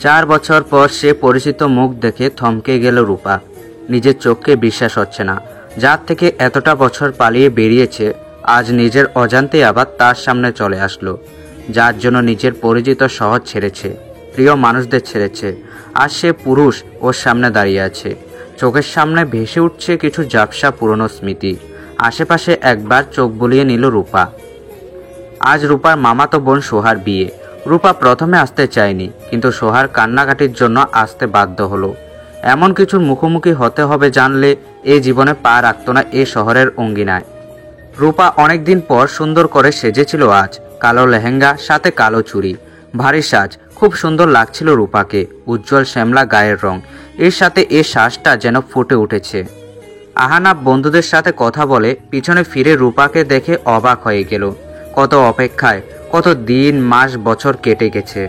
4 বছর পর সে পরিচিত মুখ দেখে থমকে গেল রূপা। নিজের চোখকে বিশ্বাস হচ্ছে না, যার থেকে এতটা বছর পালিয়ে বেরিয়েছে আজ নিজের অজান্তে আবার তার সামনে চলে আসলো। যার জন্য নিজের পরিচিত শহর ছেড়েছে, প্রিয় মানুষদের ছেড়েছে, আজ সে পুরুষ ওর সামনে দাঁড়িয়ে আছে। চোখের সামনে ভেসে উঠছে কিছু ঝাপসা পুরনো স্মৃতি। আশেপাশে একবার চোখ বুলিয়ে নিল রূপা। আজ রূপার মামাতো বোন সোহার বিয়ে। রূপা প্রথমে আসতে চায়নি, কিন্তু সোহার কান্নাকাটির জন্য আসতে বাধ্য হলো। এমন কিছুর মুখোমুখি হতে হবে জানলে এই জীবনে পা রাখত না এ শহরের অঙ্গিনায়। রূপা অনেকদিন পর সুন্দর করে সেজেছিল আজ। কালো লেহেঙ্গা, সাথে কালো চুড়ি, ভারী সাজ, খুব সুন্দর লাগছিল রূপাকে। উজ্জ্বল শ্যামলা গায়ের রং, এর সাথে এ সাজটা যেন ফুটে উঠেছে। আহানাব বন্ধুদের সাথে কথা বলে পিছনে ফিরে রূপাকে দেখে অবাক হয়ে গেল। কত অপেক্ষায়, কত দিন, মাস, বছর কেটে গেছে।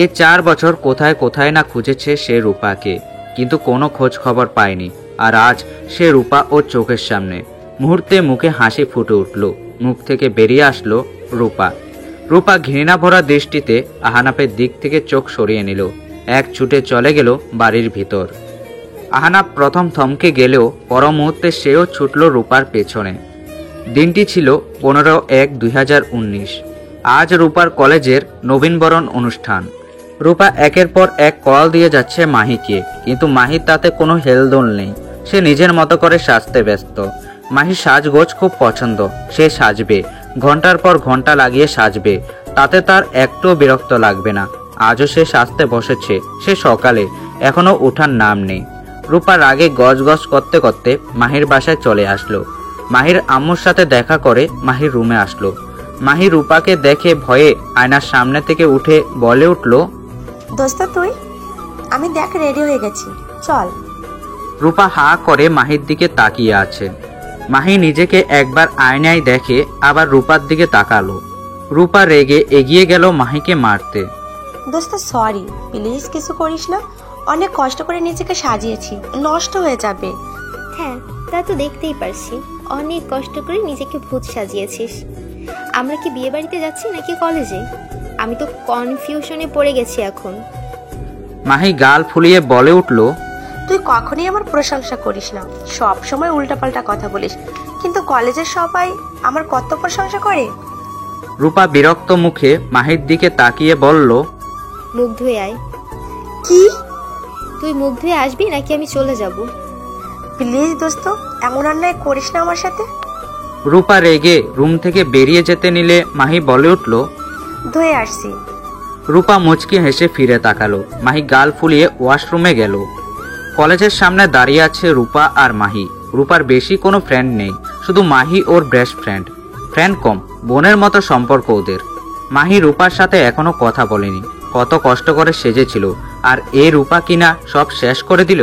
এ 4 বছর কোথায় কোথায় না খুঁজেছে সে রূপাকে, কিন্তু কোনো খোঁজ খবর পায়নি। আর আজ সে রূপা ওর চোখের সামনে। মুহূর্তে মুখে হাসি ফুটে উঠল, মুখ থেকে বেরিয়ে আসলো রূপা। রূপা ঘৃণা ভরা দৃষ্টিতে আহানাপের দিক থেকে চোখ সরিয়ে নিল। এক ছুটে চলে গেল বাড়ির ভিতর। আহানাপ প্রথম থমকে গেলেও পর মুহূর্তে সেও ছুটল রূপার পেছনে। দিনটি ছিল 15/1/2019। আজ রূপার কলেজের নবীনবরণ অনুষ্ঠান। রূপা একের পর এক কল দিয়ে যাচ্ছে মাহিকে, কিন্তু মাহির তাতে কোনো হেলদোল নেই। সে নিজের মতো করে সাজতে ব্যস্ত। মাহি সাজগোজ খুব পছন্দ, সে সাজবে, ঘন্টার পর ঘন্টা লাগিয়ে সাজবে, তাতে তার একটু বিরক্ত লাগবে না। আজও সে সাজতে বসেছে, সে সকালে, এখনো ওঠার নাম নেই। রূপা রাগে গজ গজ করতে করতে মাহির বাসায় চলে আসলো। মাহির আম্মুর সাথে দেখা করে মাহির রুমে আসলো। মাহি রূপাকে দেখে ভয়ে আয়নার সামনে থেকে উঠে বলে উঠল, দোস্ত তুই? আমি দেখ রেডি হয়ে গেছি, চল। রূপা হা করে মাহির দিকে তাকিয়ে আছে। মাহি নিজেকে একবার আয়নায় দেখে, আবার রূপার দিকে তাকালো। রূপা রেগে এগিয়ে গেল মাহিকে মারতে। দোস্ত সরি, প্লিজ কিছু করিস না। অনেক কষ্ট করে নিজেকে সাজিয়েছি, নষ্ট হয়ে যাবে। হ্যাঁ, তা তো দেখতেই পারছি, অনেক কষ্ট করে নিজেকে ভূত সাজিয়েছিস। আমরা কি বিয়ে বাড়িতে যাচ্ছি নাকি কলেজে? আমি তো কনফিউশনে পড়ে গেছি এখন। মাহি গাল ফুলিয়ে বলে উঠল, তুই কখনোই আমার প্রশংসা করিস না, সব সময় উল্টাপাল্টা কথা বলিস, কিন্তু কলেজের সবাই আমার কত প্রশংসা করে। রূপা বিরক্ত মুখে মাহির দিকে তাকিয়ে বলল, মুখ ধুয়ে আয়। কি? তুই মুখ ধুয়ে আসবি নাকি আমি চলে যাব? প্লিজ দোস্ত, এমন অন্যায় করিস না আমার সাথে। রূপা রেগে রুম থেকে বেরিয়ে যেতে নিলে মাহি বলে উঠল, ধুয়ে আসছি। রূপা মুচকি হেসে ফিরে তাকালো। মাহি গাল ফুলিয়ে ওয়াশরুমে গেল। কলেজের সামনে দাঁড়িয়ে আছে রূপা আর মাহি। রূপার বেশি কোনো ফ্রেন্ড নেই, শুধু মাহি ওর বেস্ট ফ্রেন্ড। ফ্রেন্ড কম, বোনের মতো সম্পর্ক ওদের। মাহি রূপার সাথে এখনো কথা বলেনি। কত কষ্ট করে সেজেছিল, আর এ রূপা কিনা সব শেষ করে দিল।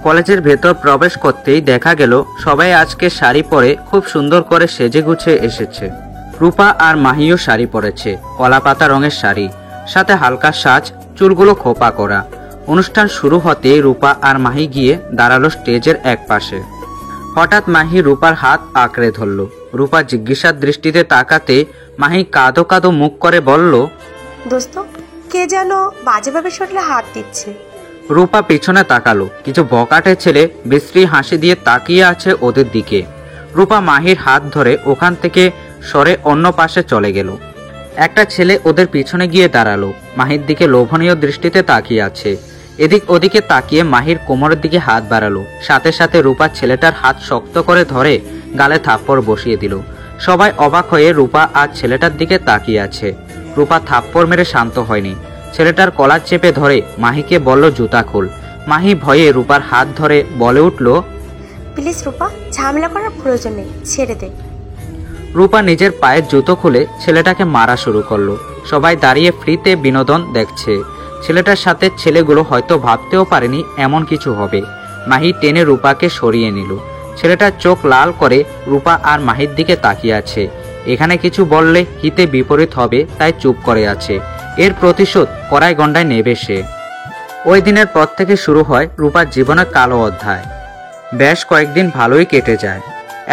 কলেজের ভেতর প্রবেশ করতেই দেখা গেল সবাই আজকে শাড়ি পরে খুব সুন্দর করে সেজে গুছে এসেছে। রূপা আর মাহিও শাড়ি পরেছে, কলাপাতা রঙের শাড়ি, সাথে হালকা সাজ, চুলগুলো খোপা করা। অনুষ্ঠান শুরু হতে রূপা আর মাহি গিয়ে দাঁড়ালো স্টেজের এক পাশে। হঠাৎ মাহি রূপার হাত আঁকড়ে ধরল। রূপা জিজ্ঞাসার দৃষ্টিতে তাকাতে মাহি কাঁদো কাঁদো মুখ করে বলল, দোস্ত, কে যেন বাজেভাবে শরীরে হাত দিচ্ছে। রূপা পিছনে তাকালো। কিছু বকাটে ছেলে বিশ্রী হাসি দিয়ে তাকিয়ে আছে ওদের দিকে। রূপা মাহির হাত ধরে ওখান থেকে সরে অন্য পাশে চলে গেল। একটা ছেলে ওদের পিছনে গিয়ে দাঁড়ালো, মাহির দিকে লোভনীয় দৃষ্টিতে তাকিয়ে আছে। এদিক ওদিকে তাকিয়ে মাহির কোমরের দিকে হাত বাড়ালো। সাথে সাথে রূপা ছেলেটার হাত শক্ত করে ধরে গালে থাপ্পড় বসিয়ে দিল। সবাই অবাক হয়ে রূপা আর ছেলেটার দিকে তাকিয়ে আছে। রূপা থাপ্পড় মেরে শান্ত হয়নি। ছেলেটার কলার চেপে ধরে মাহিকে বলল, জুতা খোল। মাহি ভয়ে রূপার হাত ধরে বলে উঠল, প্লিজ রূপা, ঝামেলা করার প্রয়োজন নেই, ছেড়ে দে। রূপা নিজের পায়ের জুতো খুলে ছেলেটাকে মারা শুরু করলো। সবাই দাঁড়িয়ে ফ্রিতে বিনোদন দেখছে। ছেলেটার সাথে ছেলেগুলো হয়তো ভাবতেও পারেনি এমন কিছু হবে। মাহি টেনে রূপাকে সরিয়ে নিল। ছেলেটার চোখ লাল করে রূপা আর মাহির দিকে তাকিয়ে আছে। এখানে কিছু বললে হিতে বিপরীত হবে, তাই চুপ করে আছে। এর প্রতিশোধ কড়াই গন্ডায় নেবে সে। ওই দিনের পর থেকে শুরু হয় রূপার জীবনের কালো অধ্যায়। বেশ কয়েকদিন ভালোই কেটে যায়।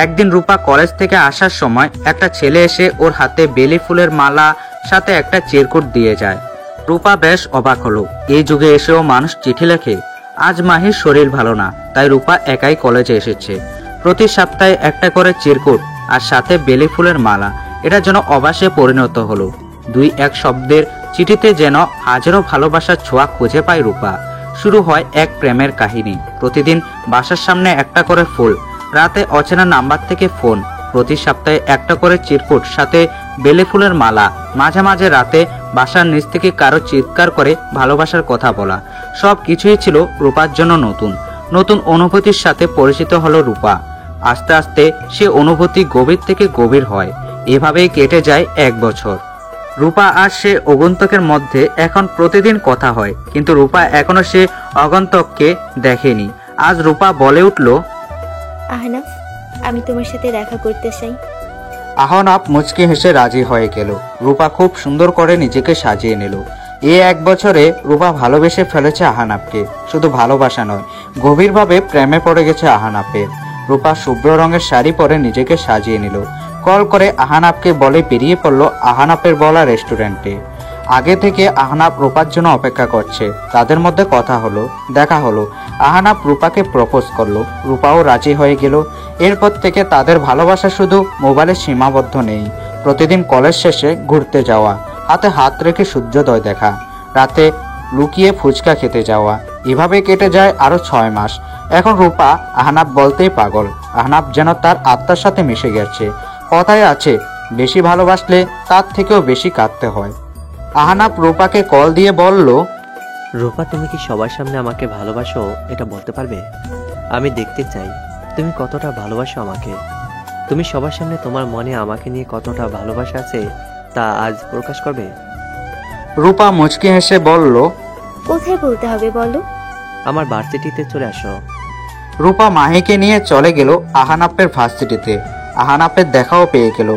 একদিন রূপা কলেজ থেকে আসার সময় একটা ছেলে এসে ওর হাতে বেলি ফুলের মালা সাথে একটা চিরকুট দিয়ে যায়। রূপা বেশ অবাক হলো। এই যুগে এসেও মানুষ চিঠি লেখে। আজ মাহির শরীর ভালো না, তাই রূপা একাই কলেজে এসেছে। প্রতি সপ্তাহে একটা করে চিরকুট আর সাথে বেলি ফুলের মালা। এটা যেন অবাসে পরিণত হলো। দুই এক শব্দের চিঠিতে যেন হাজারো ভালোবাসার ছোঁয়া খুঁজে পায় রূপা। শুরু হয় এক প্রেমের কাহিনী। প্রতিদিন বাসার সামনে একটা করে ফুল, রাতে অচেনা নাম্বার থেকে ফোন, প্রতি সপ্তাহে একটা করে চিরকুট সাথে বেলে ফুলের মালা, মাঝে মাঝে রাতে বাসার নিচ থেকে কারো চিৎকার করে ভালোবাসার কথা বলা। সব কিছুই ছিল রূপার জন্য নতুন। নতুন অনুভূতির সাথে পরিচিত হলো রূপা। আস্তে আস্তে সে অনুভূতি গভীর থেকে গভীর হয়। এভাবেই কেটে যায় 1 বছর। রূপা আর সে আগন্তুকের মধ্যে এখন প্রতিদিন কথা হয়, কিন্তু রূপা এখনো সে আগন্তুককে দেখেনি। আজ রূপা বলে উঠল, আহনাফ, আমি তোমার সাথে দেখা করতে চাই। আহনাফ মুচকি হেসে রাজি হয়ে গেল। রূপা খুব সুন্দর করে নিজেকে সাজিয়ে নিল। এই 1 বছরে রূপা ভালোবেসে ফেলেছে আহনাফকে। শুধু ভালোবাসা নয়, গভীরভাবে প্রেমে পড়ে গেছে আহনাফের। রূপা শুভ্র রঙের শাড়ি পরে নিজেকে সাজিয়ে নিল। কল করে আহনাফকে বলে বেরিয়ে পড়ল আহনাফের বলা রেস্টুরেন্টে। আগে থেকে আহনাফ রূপার জন্য অপেক্ষা করছে। তাদের মধ্যে কথা হলো, দেখা হলো। আহনাফ রূপাকে প্রপোজ করলো। রূপাও রাজি হয়ে গেল। এরপর থেকে তাদের ভালোবাসা শুধু মোবাইলে সীমাবদ্ধ নেই। প্রতিদিন কলেজ শেষে ঘুরতে যাওয়া, হাতে হাত রেখে সূর্যোদয় দেখা, রাতে লুকিয়ে ফুচকা খেতে যাওয়া। এভাবে কেটে যায় আরো 6 মাস। এখন রূপা আহনাফ বলতেই পাগল। আহনাফ যেন তার আত্মার সাথে মিশে গেছে। কথায় আছে, বেশি ভালোবাসলে তার থেকেও বেশি কাঁদতে হয়। আহনাফ রূপাকে কল দিয়ে বলল, রূপা, তুমি কি সবার সামনে আমাকে ভালোবাসো এটা বলতে পারবে? আমি দেখতে চাই তুমি কতটা ভালোবাসো আমাকে। তুমি সবার সামনে তোমার মনে আমাকে নিয়ে কতটা ভালোবাসা আছে তা আজ প্রকাশ করবে। রূপা মুচকি হেসে বলল, কোথায় বলতে হবে বলো? আমার ভার্সিটিতে চলে আসো। রূপা মাহিকে নিয়ে চলে গেল আহনাফের ভার্সিটিতে। আহনাফের দেখাও পেয়ে গেল।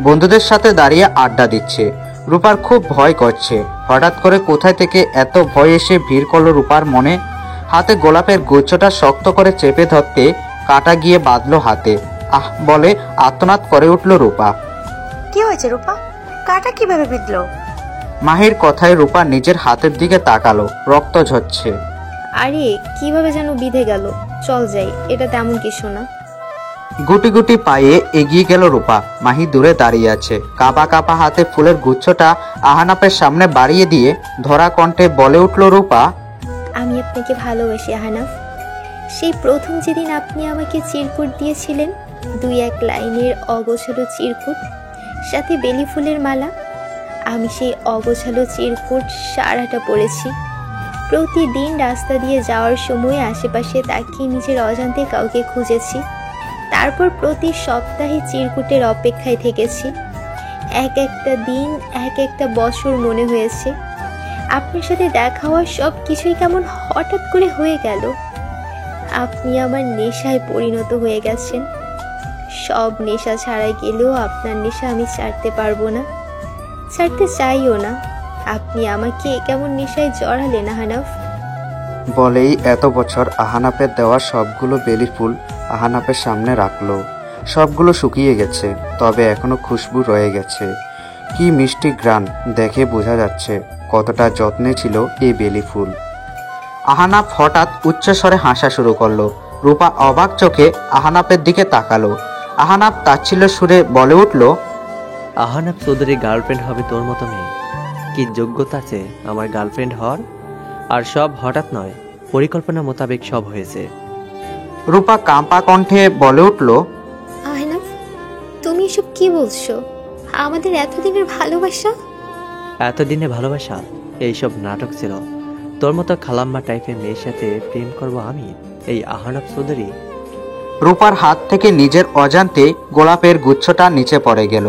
বন্ধুদের সাথে দাঁড়িয়ে আড্ডা দিচ্ছে। রূপার খুব ভয় করছে। হঠাৎ করে কোথায় থেকে এত ভয় এসে ভিড় করলো রূপার মনে। হাতে গোলাপের গুচ্ছটা শক্ত করে চেপে ধরতে কাটা গিয়ে বাঁধলো হাতে। আহ বলে আর্তনাদ করে উঠল রূপা। কি হয়েছে রূপা? কাটা কিভাবে বিঁধলো? মাহির কথায় রূপা নিজের হাতের দিকে তাকালো। রক্ত ঝরছে। আরে কিভাবে যেন বিধে গেল। চল যাই, এটা তেমন কিছু না। গুটি গুটি পায়ে এগিয়ে গেল রূপা। মাহি দূরে দাঁড়িয়ে আছে। কাঁপা কাঁপা হাতে ফুলের গুচ্ছটা আহনাফের সামনে বাড়িয়ে দিয়ে ধরা কণ্ঠে বলে উঠল রূপা, আমি আপনাকে ভালোবাসি আহনাফ। সেই প্রথম যেদিন আপনি আমাকে চিরকুট দিয়েছিলেন, 2-1 লাইনের অগোছালো চিরকুট, সাথে বেলি ফুলের মালা। আমি সেই অগোছালো চিরকুট সারাটা পড়েছি। প্রতিদিন রাস্তা দিয়ে যাওয়ার সময় আশেপাশে তাকিয়ে নিজের অজান্তে কাউকে খুঁজেছি। তারপর প্রতি সপ্তাহে চিরকুটের অপেক্ষায় থেকেছি। এক একটা দিন, এক একটা বছর মনে হয়েছে। আপনার সাথে দেখা হওয়া সব কিছুই কেমন হঠাৎ করে হয়ে গেল। আপনি আমার নেশায় পরিণত হয়ে গেছেন। সব নেশা ছাড়া গেলেও আপনার নেশা আমি ছাড়তে পারবো না, ছাড়তে চাইও না। আপনি আমাকে কেমন নেশায় জড়ালেন আহনাফ। বলেই এত বছর আহনাফের দেওয়া সবগুলো বেলি ফুল আহনাফের সামনে রাখলো। সবগুলো শুকিয়ে গেছে, তবে এখনো খুশবু রয়ে গেছে। কি মিষ্টি ঘ্রাণ, দেখে বোঝা যাচ্ছে কতটা যত্নে ছিল এই বেলি ফুল। আহনাফ হঠাৎ উচ্চস্বরে হাসা শুরু করলো। রূপা অবাক চোখে আহনাফের দিকে তাকালো। আহনাফ তাচ্ছিল্য সুরে বলে উঠল, আহনাফ চৌধুরী গার্লফ্রেন্ড হবে তোর মতো মেয়ে? কি যোগ্যতা আছে আমার গার্লফ্রেন্ড হওয়ার? আর সব হঠাৎ নয়, পরিকল্পনা মোতাবেক সব হয়েছে। রূপা কাঁপা কণ্ঠে বলে উঠল, আহনাফ, তুমি এসব কি বলছো? আমাদের এতদিনের ভালোবাসা? এতদিনে ভালোবাসা এইসব নাটক ছিল। তোর মতো খালাম্মা টাইপের মেয়ের সাথে প্রেম করব আমি, এই আহনাফ চৌধুরী? রূপার হাত থেকে নিজের অজান্তে গোলাপের গুচ্ছটা নিচে পড়ে গেল।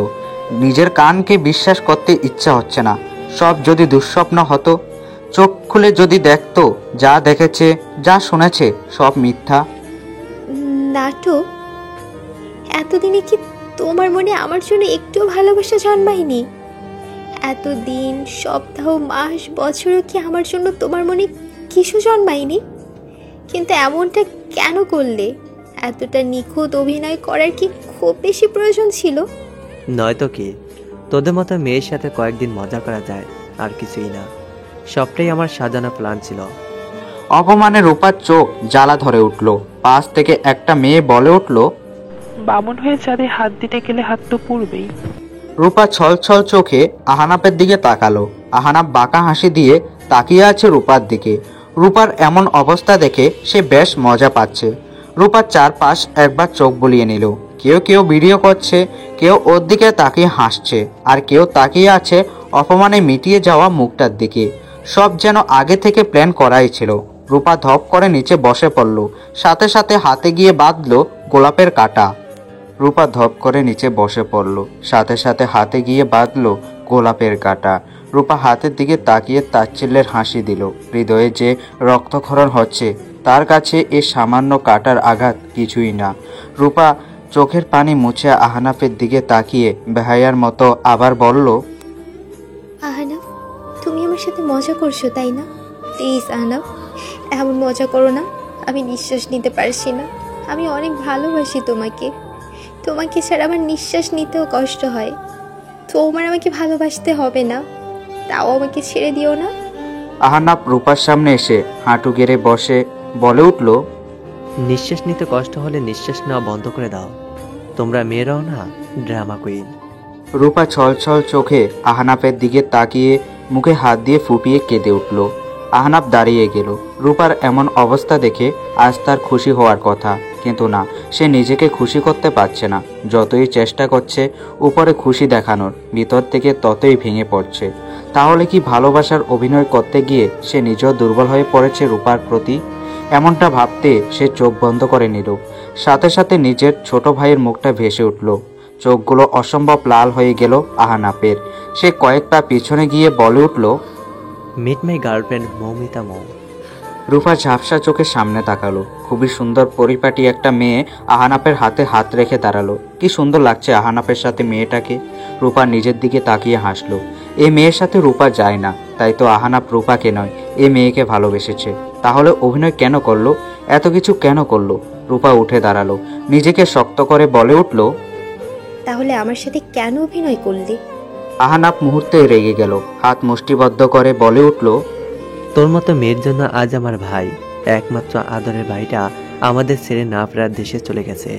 নিজের কানকে বিশ্বাস করতে ইচ্ছা হচ্ছে না। সব যদি দুঃস্বপ্ন হতো, চোখ খুলে যদি দেখতো যা দেখেছে, যা শুনেছে সব মিথ্যা। নাটক? এতদিনে কি তোমার মনে আমার জন্য একটুও ভালোবাসা জন্মায়নি? এতদিন, সপ্তাহ, মাস, বছরও কি আমার জন্য তোমার মনে কিছু জন্মায়নি? কিন্তু এমনটা কেন করলে? এতটা নিখুঁত অভিনয় করার কি খুব বেশি প্রয়োজন ছিল? নয়তো কি, তোদের মতো মেয়ের সাথে কয়েকদিন মজা করা যায়, আর কিছুই না। সবটাই আমার সাজানো প্ল্যান ছিল। অপমানে রূপার চোখ জ্বালা ধরে উঠল। পাশ থেকে একটা মেয়ে বলে উঠল, বামন হয়ে চাঁদে হাত দিতে গেলে হাত তো পুড়বেই। রূপা ছল ছল চোখে আহানাপের দিকে তাকালো। আহানাপ বাঁকা হাসি দিয়ে তাকিয়ে আছে রূপার দিকে। রূপার এমন অবস্থা দেখে সে বেশ মজা পাচ্ছে। রূপার চারপাশ একবার চোখ বুলিয়ে নিল। কেউ কেউ ভিডিও করছে, কেউ ওর দিকে তাকিয়ে হাসছে, আর কেউ তাকিয়ে আছে অপমানে মিটিয়ে যাওয়া মুখটার দিকে। সব যেন আগে থেকে প্ল্যান করাই ছিল। রূপা ধপ করে নিচে বসে পড়ল, সাথে সাথে হাতে গিয়ে বাঁধলো গোলাপের কাঁটা। রূপা ধপ করে নিচে বসে পড়ল, সাথে সাথে হাতে গিয়ে বাঁধলো গোলাপের কাঁটা। রূপা হাতের দিকে তাকিয়ে তাচ্ছিল্যের হাসি দিল। হৃদয়ে যে রক্তক্ষরণ হচ্ছে, তার কাছে এ সামান্য কাঁটার আঘাত কিছুই না। রূপা চোখের পানি মুছে আহনাফের দিকে তাকিয়ে বেহায়ার মতো আবার বলল, আহনাফ, তুমি আমার সাথে মজা করছো তাই না? প্লিজ আহনাফ, এমন মজা করো না। আমি নিঃশ্বাস নিতে পারছি না। আমি অনেক ভালোবাসি তোমাকে। তোমাকে ছাড়া আমার নিঃশ্বাস নিতেও কষ্ট হয়। তোমার আমাকে ভালোবাসতে হবে না, তাও আমাকে ছেড়ে দিও না। আহনাফ রূপার সামনে এসে হাঁটু গেড়ে বসে বলে উঠল, নিঃশ্বাস নিতে কষ্ট হলে নিঃশ্বাস নেওয়া বন্ধ করে দাও। তোমরা মেয়েরাও না ড্রামা কুইন। রূপা ছল ছল চোখে আহনাফের দিকে তাকিয়ে মুখে হাত দিয়ে ফুপিয়ে কেঁদে উঠল। আহনাফ দাঁড়িয়ে গেল। রূপার এমন অবস্থা দেখে আজ তার খুশি হওয়ার কথা, কিন্তু না, সে নিজেকে খুশি করতে পারছে না। যতই চেষ্টা করছে উপরে খুশি দেখানোর, ভিতর থেকে ততই ভেঙে পড়ছে। তাহলে কি ভালোবাসার অভিনয় করতে গিয়ে সে নিজেও দুর্বল হয়ে পড়েছে রূপার প্রতি? এমনটা ভাবতে সে চোখ বন্ধ করে নিল। সাথে সাথে নিজের ছোট ভাইয়ের মুখটা ভেসে উঠল। চোখগুলো অসম্ভব লাল হয়ে গেল আহনাফের। সে কয়েক পা পিছনে গিয়ে বলে উঠল, মিট মাই গার্লফ্রেন্ড মৌমিতা মৌ। রূপা ঝাপসা চোখে সামনে তাকালো। খুবই সুন্দর পরিপাটি একটা মেয়ে আহনাফের হাতে হাত রেখে দাঁড়ালো। কি সুন্দর লাগছে আহনাফের সাথে মেয়েটাকে। রূপা নিজের দিকে তাকিয়ে হাসলো। এই মেয়ের সাথে রূপা যায় না, তাই তো আহনাফ রূপাকে নয়, এই মেয়েকে ভালোবেসেছে। তাহলে অভিনয় কেন করলো? এত কিছু কেন করলো? রূপা উঠে দাঁড়ালো, নিজেকে শক্ত করে বলে উঠল, তাহলে আমার সাথে কেন অভিনয় করলি? আহনাফ মুহূর্তে রেগে গেল। হাত মুষ্টিবদ্ধ করে বলে উঠল, তোর মতো মেয়ের জন্য আজ আমার ভাই, একমাত্র আদরের ভাইটা আমাদের ছেড়ে না ফেরার দেশে চলে গেছে।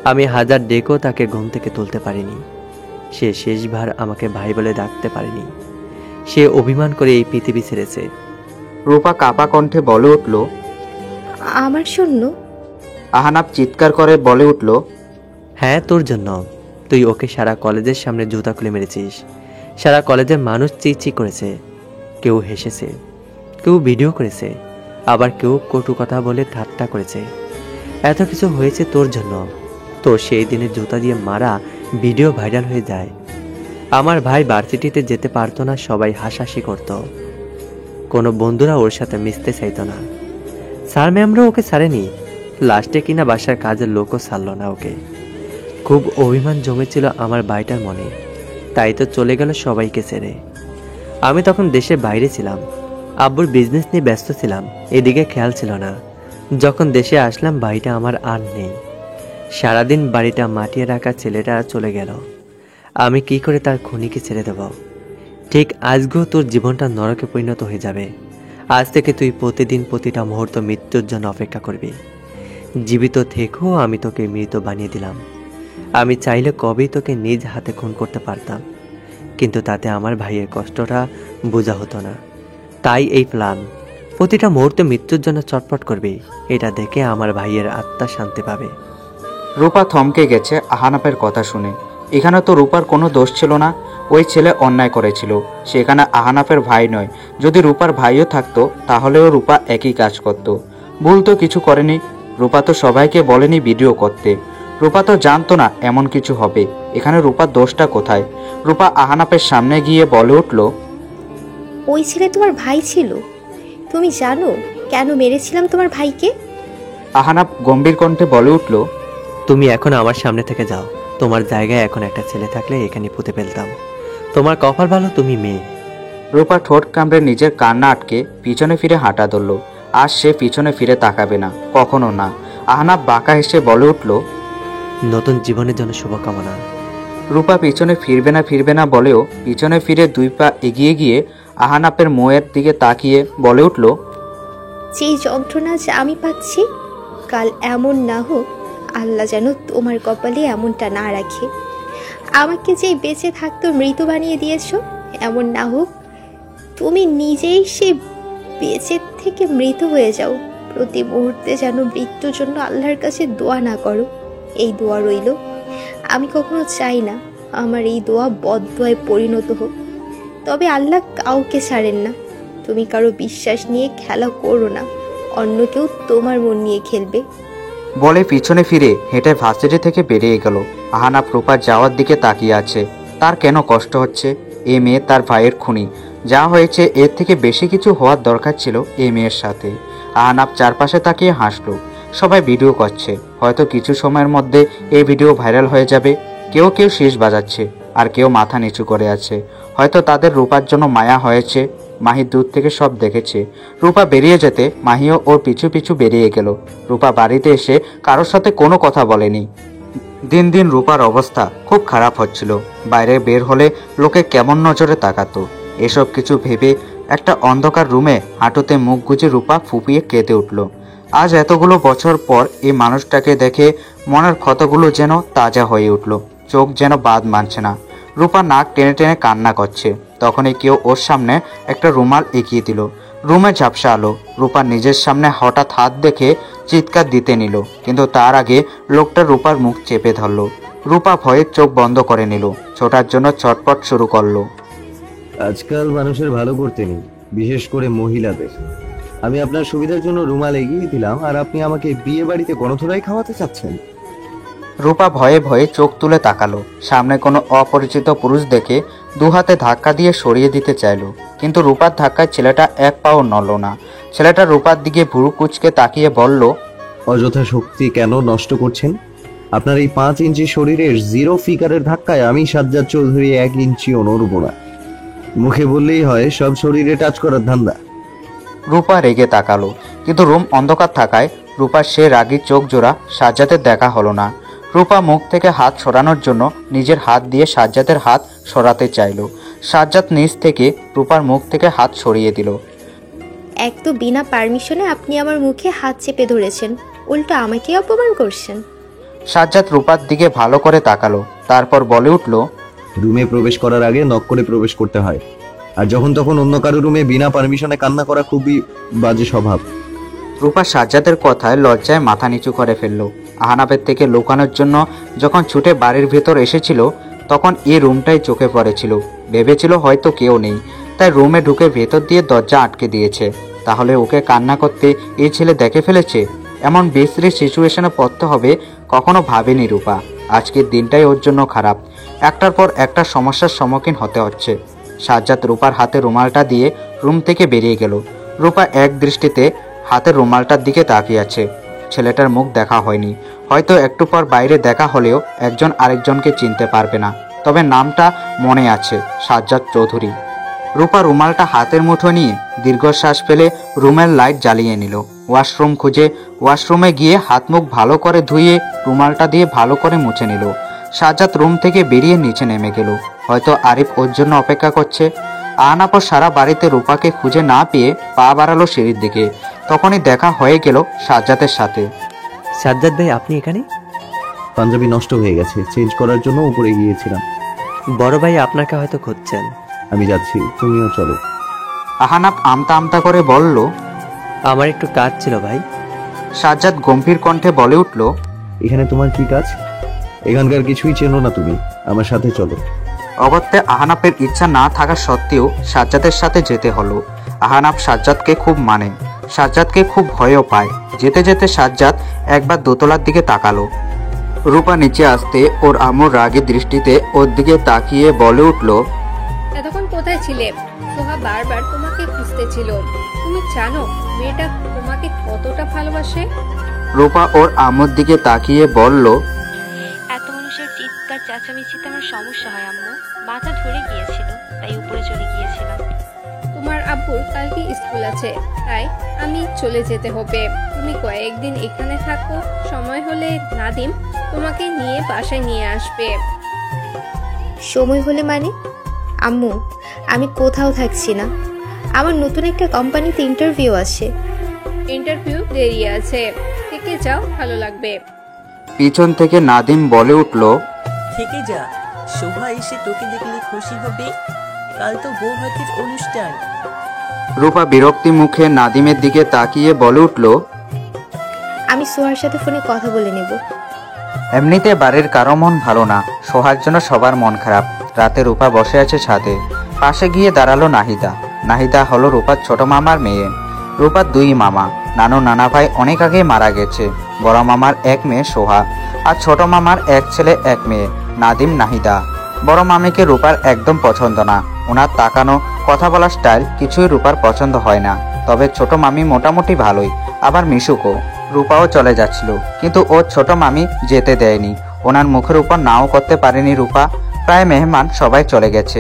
আমি হাজার ডেকেও তাকে ঘুম থেকে তুলতে পারিনি। সে শেষবার আমাকে ভাই বলে ডাকতে পারেনি। সে অভিমান করে এই পৃথিবী ছেড়েছে। রূপা কাপা কণ্ঠে বলে উঠল, আমার জন্য? আহনাফ চিৎকার করে বলে উঠল, হ্যাঁ, তোর জন্য। তুই ওকে সারা কলেজের সামনে জুতা খুলে মেরেছিস। সারা কলেজের মানুষ চিচি করেছে। কেউ হেসেছে, কেউ ভিডিও করেছে, আবার কেউ কটু কথা বলে ঠাট্টা করেছে। এত কিছু হয়েছে তোর জন্য। তো সেই দিনে জুতা দিয়ে মারা ভিডিও ভাইরাল হয়ে যায়। আমার ভাই ভার্সিটিতে যেতে পারতো না, সবাই হাসাহাসি করত। কোনো বন্ধুরা ওর সাথে মিশতে চাইতো না। স্যার ম্যামরাও ওকে ছাড়েনি। লাস্টে কিনা বাসার কাজের লোকও ছাড়ল না ওকে। খুব অভিমান জমেছিল আমার ভাইটার মনে, তাই তো চলে গেল সবাইকে ছেড়ে। আমি তখন দেশের বাইরে ছিলাম, আব্বুর বিজনেস নিয়ে ব্যস্ত ছিলাম, এদিকে খেয়াল ছিল না। যখন দেশে আসলাম ভাইটা আমার আর নেই। সারাদিন বাড়িটা মাটিয়ে রাখা ছেলেটা চলে গেল। আমি কি করে তার খুনিকে ছেড়ে দেব? ঠিক আজকেও তোর জীবনটা নরকে পরিণত হয়ে যাবে। আজ থেকে তুই প্রতিদিন প্রতিটা মুহূর্ত মৃত্যুর জন্য অপেক্ষা করবি। জীবিত থেকেও আমি তোকে মৃত বানিয়ে দিলাম। আমি চাইলে কবেই তোকে নিজ হাতে খুন করতে পারতাম, কিন্তু তাতে আমার ভাইয়ের কষ্টটা বোঝা হতো না। তাই এই প্ল্যান, প্রতিটা মুহূর্তে মৃত্যুর জন্য চটপট করবি। এটা দেখে আমার ভাইয়ের আত্মা শান্তি পাবে। রূপা থমকে গেছে আহনাফের কথা শুনে। এখানে তো রূপার কোনো দোষ ছিল না। ওই ছেলে অন্যায় করেছিল, সেখানে আহনাফের ভাই নয়। যদি রূপার ভাইও থাকতো তাহলেও রূপা একই কাজ করত। ভুল তো কিছু করেনি। রূপা তো সবাইকে বলেনি ভিডিও করতে। রূপা তো জানতো না এমন কিছু হবে। এখানে রূপার দোষটা কোথায়? রূপা আহনাফের সামনে গিয়ে বলে উঠল, ওই ছেলে তোমার ভাই ছিল। তুমি জানো কেন মেরেছিলাম তোমার ভাইকে? আহনাফ গম্ভীর কণ্ঠে বলে উঠল, তুমি এখন আমার সামনে থেকে যাও। তোমার জায়গায় এখন একটা ছেলে থাকলে এখানে পুঁতে ফেলতাম। তোমার কপাল ভালো তুমি মেয়ে। রূপা ঠোঁট কামড়ে নিজের কান্না আটকে পিছনে ফিরে হাঁটা ধরল। আর সে পিছনে ফিরে তাকাবে না, কখনো না। আহনাফ বাঁকা হেসে বলে উঠল, নতুন জীবনের জন্য শুভকামনা। রূপা পিছনে ফিরবে না বলেও পিছনে ফিরে দুই পা এগিয়ে গিয়ে আহানাপের মুখের দিকে তাকিয়ে বলে উঠল, যে যন্ত্রণা যা আমি পাচ্ছি, কাল এমন না হোক, আল্লাহ যেন তোমার কপালে এমনটা না রাখে। আমাকে যে বেঁচে থাকতো মৃত বানিয়ে দিয়েছো, এমন না হোক তুমি নিজেই সে বেঁচে থেকে মৃত হয়ে যাও। প্রতি মুহূর্তে যেন মৃত্যুর জন্য আল্লাহর কাছে দোয়া না করো। এই দোয়া রইল। আমি কখনো চাই না আমার এই দোয়া বদদোয়ায় পরিণত হোক, তবে আল্লাহ কাউকে ছাড়েন না। তুমি কারো বিশ্বাস নিয়ে খেলা করো না, অন্য কেউ তোমার মন নিয়ে খেলবে। বলে পিছনে ফিরে হেঁটে ভার্সিটি থেকে বেরিয়ে গেল। আহানাপ রূপার যাওয়ার দিকে তাকিয়ে আছে। তার কেন কষ্ট হচ্ছে? এই মেয়ে তার ভাইয়ের খুনি। যা হয়েছে এর থেকে বেশি কিছু হওয়ার দরকার ছিল এই মেয়ের সাথে। আহানাপ চারপাশে তাকিয়ে হাসলো। সবাই ভিডিও করছে, হয়তো কিছু সময়ের মধ্যে এই ভিডিও ভাইরাল হয়ে যাবে। কেউ কেউ শীষ বাজাচ্ছে, আর কেউ মাথা নিচু করে আছে। হয়তো তাদের রূপার জন্য মায়া হয়েছে। মাহি দূর থেকে সব দেখেছে। রূপা বেরিয়ে যেতে মাহিও ওর পিছু পিছু বেরিয়ে গেল। রূপা বাড়িতে এসে কারোর সাথে কোনো কথা বলেনি। দিন দিন রূপার অবস্থা খুব খারাপ হচ্ছিল। বাইরে বের হলে লোকে কেমন নজরে তাকাতো। এসব কিছু ভেবে একটা অন্ধকার রুমে হাঁটুতে মুখ গুজে রূপা ফুপিয়ে কেঁদে উঠল। আজ এতগুলো বছর পর এই মানুষটাকে দেখে মনের ক্ষতগুলো যেন তাজা হয়ে উঠল। চোখ যেন বাদ মানছে না। রূপা নাক টেনে টেনে কান্না করছে। তখনই কেউ ওর সামনে একটা রুমাল এগিয়ে দিল। রুমে ঝাপসা আলো। রূপা নিজের সামনে হঠাৎ হাত দেখে চিৎকার দিতে নিল, কিন্তু তার আগে লোকটা রূপার মুখ চেপে ধরল। রূপা ভয়ে চোখ বন্ধ করে নিল। ছোটার জন্য চটপট শুরু করলো। আজকাল মানুষের ভালো করতে নেই, বিশেষ করে মহিলাদের। আমি আপনার সুবিধার জন্য রুমাল এগিয়ে দিলাম, আর আপনি আমাকে বিয়ে বাড়িতে গণধোলাই খাওয়াতে চাচ্ছেন? রূপা ভয়ে ভয়ে চোখ তুলে তাকালো। সামনে কোনো অপরিচিত পুরুষ দেখে দু হাতে ধাক্কা দিয়ে সরিয়ে দিতে চাইল, কিন্তু রূপার ধাক্কায় ছেলেটা এক পাও নড়ল না। ছেলেটা রূপার দিকে ভুরু কুচকে তাকিয়ে বলল, অযথা শক্তি কেন নষ্ট করছেন? আপনার এই 5 ইঞ্চি শরীরের 0 ফিগারের ধাক্কায় আমি সাজ্জাদ চৌধুরী 1 ইঞ্চিও নড়ব না। মুখে বললেই হয় সব শরীরে টাচ করার ধান্দা। রূপা রেগে তাকালো, কিন্তু রুম অন্ধকার থাকায় রূপার সে রাগী চোখ জোড়া সাজ্জাদের দেখা হলো না। রূপা মুখ থেকে হাত সরানোর জন্য নিজের হাত দিয়ে সাজ্জাদের হাত সরাতে চাইল। সাজ্জাদ নিচ থেকে রূপার মুখ থেকে হাত সরিয়ে দিল। এক তো বিনা পারমিশনে আপনি আমার মুখে হাত চেপে ধরেছেন, উল্টো আমাকে অপমান করছেন। সাজ্জাদ রূপার দিকে ভালো করে তাকালো, তারপর বলে উঠল, রুমে প্রবেশ করার আগে নক করে প্রবেশ করতে হয়, আর যখন তখন অন্য কারো রুমে বিনা পারমিশনে কান্না করা খুবই বাজে স্বভাব। রূপা সাজ্জাদের কথায় লজ্জায় মাথা নিচু করে ফেলল। আহানাপের থেকে লুকানোর জন্য যখন ছুটে বাড়ির ভেতর এসেছিল, তখন এই রুমটাই চোখে পড়েছিল। ভেবেছিল হয়তো কেউ নেই, তাই রুমে ঢুকে ভেতর দিয়ে দরজা আটকে দিয়েছে। তাহলে ওকে কান্না করতে এই ছেলে দেখে ফেলেছে? এমন বিশ্রী সিচুয়েশনে পড়তে হবে কখনো ভাবেনি রূপা। আজকের দিনটাই ওর জন্য খারাপ। একটার পর একটা সমস্যার সম্মুখীন হতে হচ্ছে। সাজ্জাদ রূপার হাতে রুমালটা দিয়ে রুম থেকে বেরিয়ে গেল। রূপা এক দৃষ্টিতে হাতের রুমালটার দিকে তাকিয়ে আছে। ছেলেটার মুখ দেখা হয়নি, হয়তো একটু পর বাইরে দেখা হলেও একজন আরেকজনকে চিনতে পারবে না, তবে নামটা মনে আছে, সাজ্জাদ চৌধুরী। রূপা রুমালটা হাতের মুঠো নিয়ে দীর্ঘশ্বাস ফেলে রুমের লাইট জ্বালিয়ে নিল। ওয়াশরুম খুঁজে ওয়াশরুমে গিয়ে হাত মুখ ভালো করে ধুয়ে রুমালটা দিয়ে ভালো করে মুছে নিল। সাজ্জাদ রুম থেকে বেরিয়ে নিচে নেমে গেল। হয়তো আরিফ ওর জন্য অপেক্ষা করছে। আনাপর সারা বাড়িতে রূপাকে খুঁজে না পেয়ে পা বাড়ালো সিঁড়ির দিকে। তখনই দেখা হয়ে গেল সাজ্জাদের সাথে। সাজ্জাদ ভাই, আপনি এখানে? পাঞ্জাবি নষ্ট হয়ে গেছে, চেঞ্জ করার জন্য উপরে গিয়েছিলাম। বড় ভাই আপনাকে হয়তো খুঁজছেন। আমি যাচ্ছি, তুমিও চলো। আহানাপ আমতা আমতা করে বলল, আমার একটু কাজ ছিল ভাই। সাজ্জাদ গম্ভীর কণ্ঠে বলে উঠল, এখানে তোমার কি কাজ? এখানকার কিছুই চেনো না তুমি, আমার সাথে চলো। অগত্যে আহানাপের ইচ্ছা না থাকা সত্ত্বেও সাজ্জাদের সাথে যেতে হলো। আহানাপ সাজ্জাদকে খুব মানে, সাজ্জাদকে খুব ভয়ও পায়। যেতে যেতে সাজ্জাদ একবার দোতলার দিকে তাকালো। রূপা নিচে আসতে ওর আম্মুর রাগী দৃষ্টিতে ওর দিকে তাকিয়ে বলে উঠল, এতক্ষণ কোথায় ছিলে? সোহা বারবার তোমাকে খুঁজতেছিল। তুমি জানো মেয়েটা তোমাকে কতটা ভালোবাসে? রূপা ওর আম্মুর দিকে তাকিয়ে বলল, এত মানুষের চিৎকার চেঁচামেচিতে আমার সমস্যা হয় আম্মু। মাথা ধরে গিয়েছিল, তাই উপরে চলে গিয়েছিলাম। তোমার আব্বুর কালকে স্কুল আছে, তাই আমি চলে যেতে হবে। তুমি কয়েকদিন এখানে থাকো, সময় হলে নাদিম তোমাকে নিয়ে বাসায় নিয়ে আসবে। সময় হলে মানে? আম্মু, আমি কোথাও থাকছি না, আমার নতুন একটা কোম্পানিতে ইন্টারভিউ আছে। ইন্টারভিউ দেরি আছে, থেকে যাও, ভালো লাগবে। পিছন থেকে নাদিম বলে উঠল, থেকে যা, শোভা এসে তোকে দেখলে খুশি হবে। কাল তো বউ ভাতের অনুষ্ঠান। রূপা বিরক্তি মুখে নাদিমের দিকে তাকিয়ে বলে উঠল, আমি সোহার সাথে ফোনে কথা বলে নেব। এমনিতে বাড়ির কারো মন ভালো না, সোহার জন্য সবার মন খারাপ। রাতে রূপা বসে আছে ছাদে, পাশে গিয়ে দাঁড়ালো নাহিদা। নাহিদা হলো রূপার ছোট মামার মেয়ে। রূপার দুই মামা, নানু নানা ভাই অনেক আগে মারা গেছে। বড় মামার এক মেয়ে সোহা, আর ছোট মামার এক ছেলে এক মেয়ে, নাদিম নাহিদা। বড় মামিকে রূপার একদম পছন্দ না। ওনার তাকানো, কথা বলার স্টাইল কিছুই রূপার পছন্দ হয় না। তবে ছোট মামি মোটামুটি ভালোই, আবার মিশুকও। রূপাও চলে যাচ্ছিল, কিন্তু ওর ছোট মামি যেতে দেয়নি। ওনার মুখের উপর নাও করতে পারেনি রূপা। প্রায় মেহমান সবাই চলে গেছে।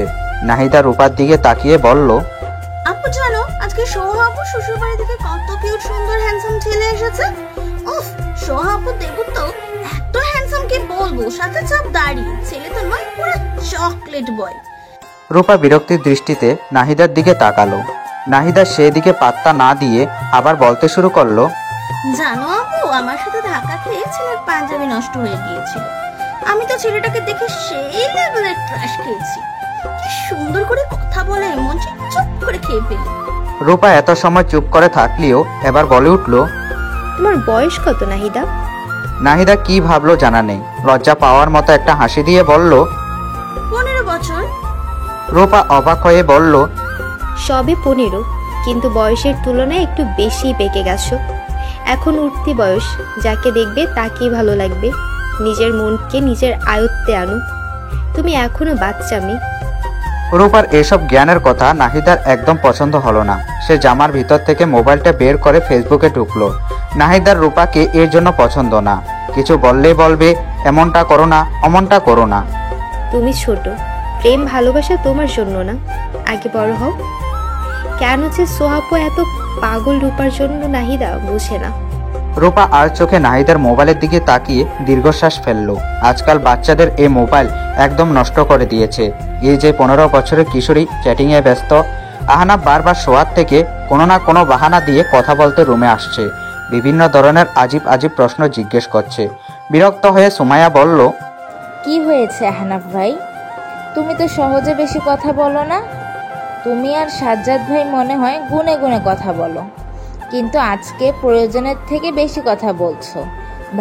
নাহিদা রূপার দিকে তাকিয়ে বলল, আপু জানো আজকে সোহা আপু শ্বশুর বাড়ি থেকে কত কিউট সুন্দর হ্যান্ডসাম ছেলে এসেছে। উফ, সোহা আপু দেবু তো এত হ্যান্ডসাম কি বলবো, সাথে চাপ দাড়ি, ছেলে তো নয় পুরো চকলেট বয়। রূপা বিরক্তির দৃষ্টিতে নাহিদার দিকে তাকালো। নাহিদা সেদিকে পাত্তা না দিয়ে আবার বলতে শুরু করলো, জানো আপু, আমার সাথে ধাক্কা খেয়ে ছেলের পাঞ্জাবি নষ্ট হয়ে গিয়েছিল। আমি তো ছেলেটাকে দেখে সেই লেভেলের ট্রাশ খেয়েছি। কি সুন্দর করে কথা বলে, মন চুপ করে খেয়ে ফেলি। রূপা এত সময় চুপ করে থাকলেও এবার বলে উঠল, তোমার বয়স কত নাহিদা? নাহিদা কি ভাবলো জানা নেই। লজ্জা পাওয়ার মতো একটা হাসি দিয়ে বলল, 15 বছর। রূপা অবাক হয়ে বলল, সবে 15, কিন্তু বয়সের তুলনায় একটু বেশি পেকে গেছো। এখন উঠতি বয়স, যাকে দেখবে তাকেই ভালো লাগবে। নিজের মনকে নিজের আয়ত্তে আনো, তুমি এখনো বাচ্চা মেয়ে। রূপার এসব জ্ঞানের কথা নাহিদার একদম পছন্দ হলো না। সে জামার ভিতর থেকে মোবাইলটা বের করে ফেসবুকে ঢুকলো। নাহিদার রূপাকে এর জন্য পছন্দ না। কিছু বললেই বলবে, এমনটা করো না, অমনটা করো না। তুমি ছোট, প্রেম ভালোবাসা তোমার জন্য না, আগে বড় হও। কেন যে সোহাপু এত পাগল রূপার জন্য নাহিদা বুঝে না। রূপা আর চোখে নাহিদার মোবাইলের দিকে তাকিয়ে দীর্ঘশ্বাস ফেললো। আজকাল বাচ্চাদের এই মোবাইল একদম নষ্ট করে দিয়েছে। এই যে 15 বছরের কিশোরী চ্যাটিংয়ে ব্যস্ত। আহনাফ বারবার শোয়ার থেকে কোনো না কোনো বাহানা দিয়ে কথা বলতে রুমে আসছে। বিভিন্ন ধরনের আজীব আজীব প্রশ্ন জিজ্ঞেস করছে। বিরক্ত হয়ে সুমাইয়া বলল, কি হয়েছে আহনাফ ভাই? তুমি তো সহজে বেশি কথা বলো না। তুমি আর সাজ্জাদ ভাই মনে হয় গুনে গুনে কথা বলো, কিন্তু আজকে প্রয়োজনের থেকে বেশি কথা বলছো।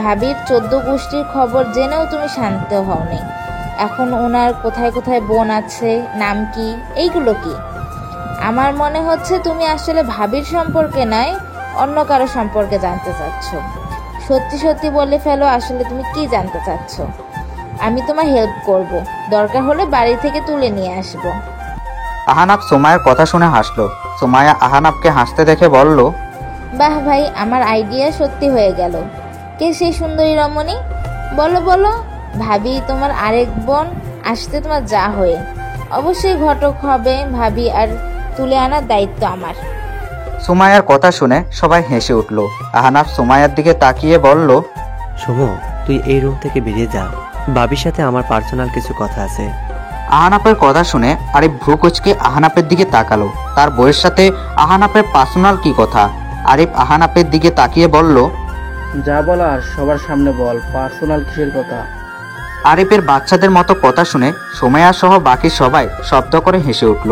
ভাবির 14 গোষ্ঠীর খবর জেনেও তুমি শান্ত হওনি। এখন ওনার কোথায় কোথায় বোন আছে, নাম কি, এইগুলো কি? আমার মনে হচ্ছে তুমি আসলে ভাবির সম্পর্কে নয়, অন্য কারো সম্পর্কে জানতে চাচ্ছ। সত্যি সত্যি বলে ফেলো, আসলে তুমি কি জানতে চাচ্ছ। আমি তোমার হেল্প করব, দরকার হলে বাড়ি থেকে তুলে নিয়ে আসব। আহনাফ সুমাইয়ার কথা শুনে হাসলো। সুমাইয়া আহনাফকে হাসতে দেখে বলল, বাহ ভাই, আমার আইডিয়া সত্যি হয়ে গেল। কে সেই সুন্দরী রমণী? বলো বলো। ভাবি তোমার আরেক বোন আসতে তোমার যা হয়ে, অবশ্যই ঘটক হবে ভাবি, আর তুলে আনার দায়িত্ব আমার। সুমাইয়ার কথা শুনে সবাই হেসে উঠল। আহনাফ সুমাইয়ার দিকে তাকিয়ে বলল, সুমো, তুই এই রুম থেকে বেরিয়ে যা, ভাবির সাথে আমার পার্সোনাল কিছু কথা আছে। আহনাফের কথা শুনে আরিফ ভ্রু কুঁচকে আহনাফের দিকে তাকালো। তার বউয়ের সাথে আহনাফের পার্সোনাল কি কথা? আরিফ আহনাফের দিকে তাকিয়ে বলল, যা বলার সবার সামনে বল, পার্সোনাল কিসের কথা? আরিফের বাচ্চাদের মতো কথা শুনে সুমাইয়া সহ বাকি সবাই শব্দ করে হেসে উঠল।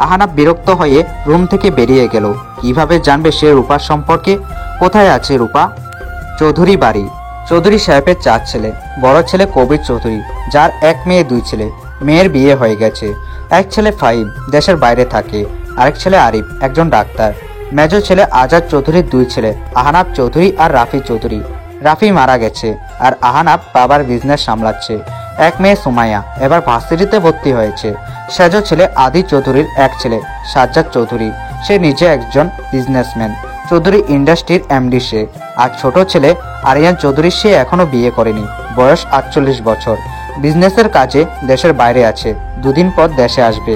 আহনাফ বিরক্ত হয়ে রুম থেকে বেরিয়ে গেল। কিভাবে জানবে সে রূপার সম্পর্কে? কোথায় আছে রূপা? চৌধুরী বাড়ি। চৌধুরী সাহেবের 4 ছেলে। বড় ছেলে কবির চৌধুরী, যার 1 মেয়ে 2 ছেলে। মেয়ের বিয়ে হয়ে গেছে। এক ছেলে ফাহিম, দেশের বাইরে থাকে। আরেক ছেলে আরিফ, একজন ডাক্তার। মেজ ছেলে আজাদ চৌধুরীর 2 ছেলে, আহনাফ চৌধুরী আর রাফি চৌধুরী। রাফি মারা গেছে, আর আহনাফ বাবার বিজনেস সামলাচ্ছে। এক মেয়ে সুমাইয়া এবার ভার্সিটিতে ভর্তি হয়েছে। সেজ ছেলে আদি চৌধুরীর 1 ছেলে সাজ্জাদ চৌধুরী, সে নিজে একজন বিজনেসম্যান। চৌধুরী ইন্ডাস্ট্রির এমডি সে। আর ছোট ছেলে আরিয়ান চৌধুরী, সে এখনো বিয়ে করেনি, বয়স 48 বছর। বিজনেসের কাজে দেশের বাইরে আছে, 2 দিন পর দেশে আসবে।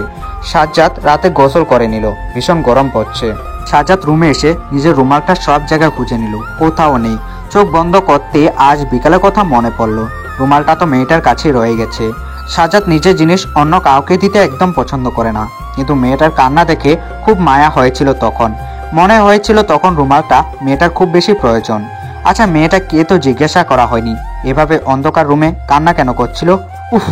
সাজ্জাদ রাতে গোসল করে নিল, ভীষণ গরম পড়ছে। সাজ্জাদ রুমে এসে নিজের রুমালটা সব জায়গায় খুঁজে নিল, কোথাও নেই। চোখ বন্ধ করতে আজ বিকালের কথা মনে পড়ল। রুমালটা তো মেয়েটার কাছেই রয়ে গেছে। সাজ্জাদ নিজের জিনিস অন্য কাউকে দিতে একদম পছন্দ করে না, কিন্তু মেয়েটার কান্না দেখে খুব মায়া হয়েছিল। তখন মনে হয়েছিল তখন রুমালটা মেয়েটার খুব বেশি প্রয়োজন। আচ্ছা মেয়েটা কে তো জিজ্ঞাসা করা হয়নি, এভাবে অন্ধকার রুমে কান্না কেন করছিল? উফ,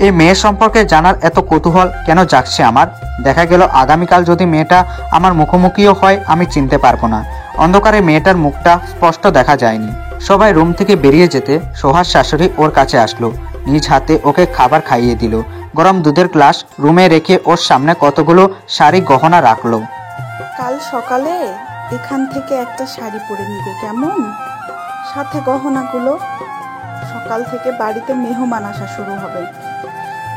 এই মেয়ের সম্পর্কে জানার এত কৌতূহল কেন জাগছে আমার। দেখা গেল আগামীকাল যদি মেয়েটা আমার মুখোমুখিও হয় আমি চিনতে পারবো না। অন্ধকারে মেয়েটার মুখটা স্পষ্ট দেখা যায়নি। সবাই রুম থেকে বেরিয়ে যেতে সোহার শাশুড়ি ওর কাছে আসলো, নিজ হাতে ওকে খাবার খাইয়ে দিল। গরম দুধের গ্লাস রুমে রেখে ওর সামনে কতগুলো শাড়ি গহনা রাখলো। কাল সকালে এখান থেকে একটা শাড়ি পরে নিবে কেমন, সাথে গহনাগুলো। সকাল থেকে বাড়িতে মেহমান আসা শুরু হবে।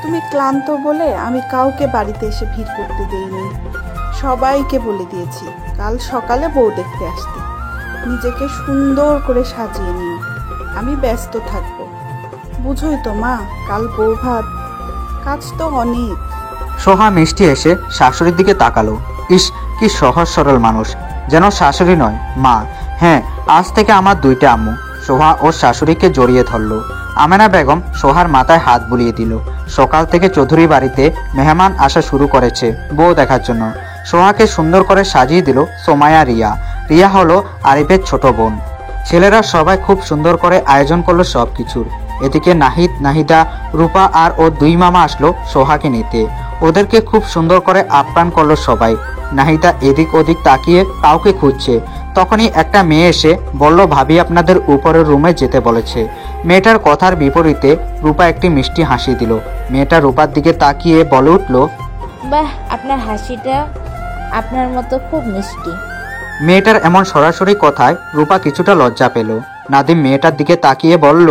তুমি ক্লান্ত বলে আমি কাউকে বাড়িতে এসে ভিড় করতে দেইনি, সবাইকে বলে দিয়েছি কাল সকালে বউ দেখতে আসতে। নিজেকে সুন্দর করে সাজিয়ে নিও, আমি ব্যস্ত থাকবো। বুঝোই তো মা, কাল বউ ভাত, কাজ তো অনেক। সোহা মিষ্টি এসে শাশুড়ির দিকে তাকালো। ইস, কি সহজ সরল মানুষ, যেন শাশুড়ি নয় মা। হ্যাঁ, আজ থেকে আমার দুইটা আম্মু। সোহা ওর শাশুড়িকে জড়িয়ে ধরলো। আমেনা বেগম সোহার মাথায় হাত বুলিয়ে দিল। সকাল থেকে চৌধুরী বাড়িতে মেহমান আসা শুরু করেছে বউ দেখার জন্য। সোহাকে সুন্দর করে সাজিয়ে দিল সোমায়া রিয়া। রিয়া হলো আরিফের ছোট বোন। ছেলেরা সবাই খুব সুন্দর করে আয়োজন করলো সবকিছুর। এদিকে নাহিদ, নাহিদা, রূপা আর ওর দুই মামা আসলো সোহাকে নিতে। ওদেরকে খুব সুন্দর করে আপ্যায়ন করলো সবাই। নাহিদা এদিক ওদিক তাকিয়ে কাউকে খুঁজছে। তখনই একটা মেয়ে এসে বলল, ভাবি আপনাদের উপরের রুমে যেতে বলেছে। মেয়েটার কথার বিপরীতে রূপা একটি মিষ্টি হাসি দিল। মেয়েটা রূপার দিকে তাকিয়ে বলে উঠল, বাহ, আপনার হাসিটা আপনার মতো খুব মিষ্টি। মেয়েটার এমন সরাসরি কথায় রূপা কিছুটা লজ্জা পেল। নাদিম মেয়েটার দিকে তাকিয়ে বলল,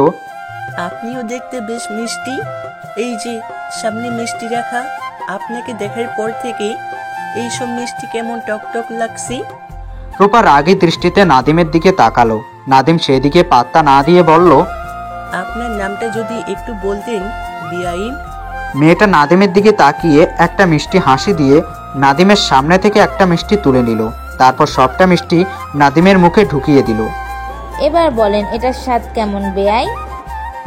আপনিও দেখতে বেশ মিষ্টি। এই যে সামনে মিষ্টি রাখা, আপনাকে দেখার পর থেকে এইসব মিষ্টি কেমন টকটক লাগছে। রূপা রাগী দৃষ্টিতে নাদিমের দিকে তাকালো। নাদিম সেদিকে পাত্তা না দিয়ে বলল, আপনার নামটা যদি একটু বলতেন বিআইন। মেয়েটা নাদিমের দিকে তাকিয়ে একটা মিষ্টি হাসি দিয়ে নাদিমের সামনে থেকে একটা মিষ্টি তুলে নিল। তারপর সবটা মিষ্টি নাদিমের মুখে ঢুকিয়ে দিল। এবার বলেন এটার স্বাদ কেমন বেয়াই?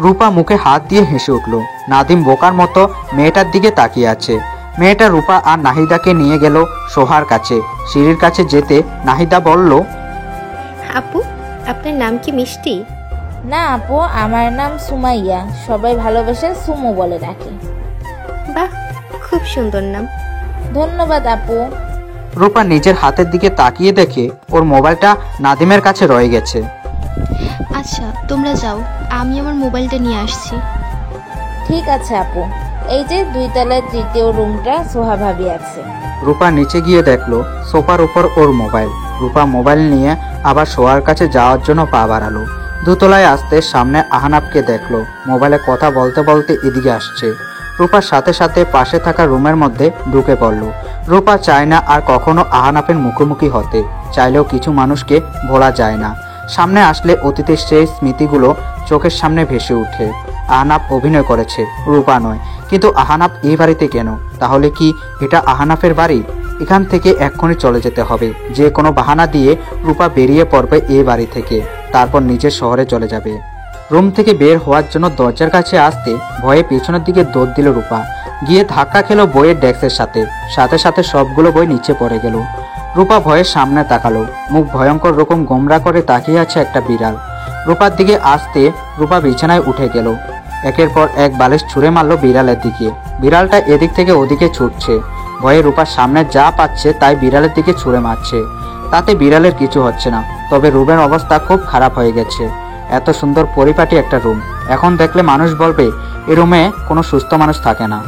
রূপা মুখে হাত দিয়ে হেসে উঠল। নাদিম বোকার মতো মেয়েটার দিকে তাকিয়ে আছে। মেয়েটা রূপা আর নাহিদাকে নিয়ে গেল সোহার কাছে। সিঁড়ির কাছে যেতে নাহিদা বলল, আপু, আপনার নাম কি মিষ্টি? না আপু, আমার নাম সুমাইয়া, সবাই ভালোবেসে সুমু বলে ডাকে। বাহ, খুব সুন্দর নাম। ধন্যবাদ আপু। রূপা নিজের হাতের দিকে তাকিয়ে দেখে ওর মোবাইলটা নাদিমের কাছে রয়ে গেছে। আচ্ছা তোমরা যাও, আমি আমার মোবাইলটা নিয়ে আসছি। ঠিক আছে আপু। এই যে 2 তলায় 3য় রুমটা সোহা ভাবি আছে। রূপা নিচে গিয়ে দেখলো সোফার উপর ওর মোবাইল। রূপা মোবাইল নিয়ে আবার সোহার কাছে যাওয়ার জন্য পা বাড়ালো। 2 তলায় আসতে সামনে আহনাফকে দেখলো মোবাইলে কথা বলতে বলতে এদিকে আসছে। রূপার সাথে সাথে পাশে থাকা রুমের মধ্যে ঢুকে পড়লো। রূপা চায় না আর কখনো আহনাফের মুখোমুখি হতে, চাইলেও কিছু মানুষকে ভোলা যায় না। সামনে আসলে অতীতের সেই স্মৃতিগুলো চোখের সামনে ভেসে উঠে। আহনাফ অভিনয় করেছে, রূপা নয়। কিন্তু আহনাফ এই বাড়িতে কেন? তাহলে কি এটা আহনাফের বাড়ি? এখান থেকে এক্ষুনি চলে যেতে হবে। যে কোনো বাহানা দিয়ে রূপা বেরিয়ে পড়বে এই বাড়ি থেকে, তারপর নিজের শহরে চলে যাবে। রুম থেকে বের হওয়ার জন্য দরজার কাছে আসতে ভয়ে পেছনের দিকে দৌড় দিল রূপা। গিয়ে ধাক্কা খেলো বইয়ের ডেস্কের সাথে। সাথে সাথে সবগুলো বই নিচে পড়ে গেল। রূপা ভয়ে সামনে তাকালো। মুখ ভয়ঙ্কর রকম গোমরা করে তাকিয়ে আছে একটা বিড়াল। রূপার দিকে আসতে রূপা বিছানায় উঠে গেল। একের পর এক বালিশ ছুঁড়ে মারলো বিড়ালের দিকে। বিড়ালটা এদিক থেকে ওদিকে ছুটছে। ভয়ে রূপার সামনে যা পাচ্ছে তাই বিড়ালের দিকে ছুঁড়ে মারছে। তাতে বিড়ালের কিছু হচ্ছে না, তবে রুমের অবস্থা খুব খারাপ হয়ে গেছে। এত সুন্দর পরিপাটি একটা রুম, এখন দেখলে মানুষ বলবে এই রুমে কোনো সুস্থ মানুষ থাকে না।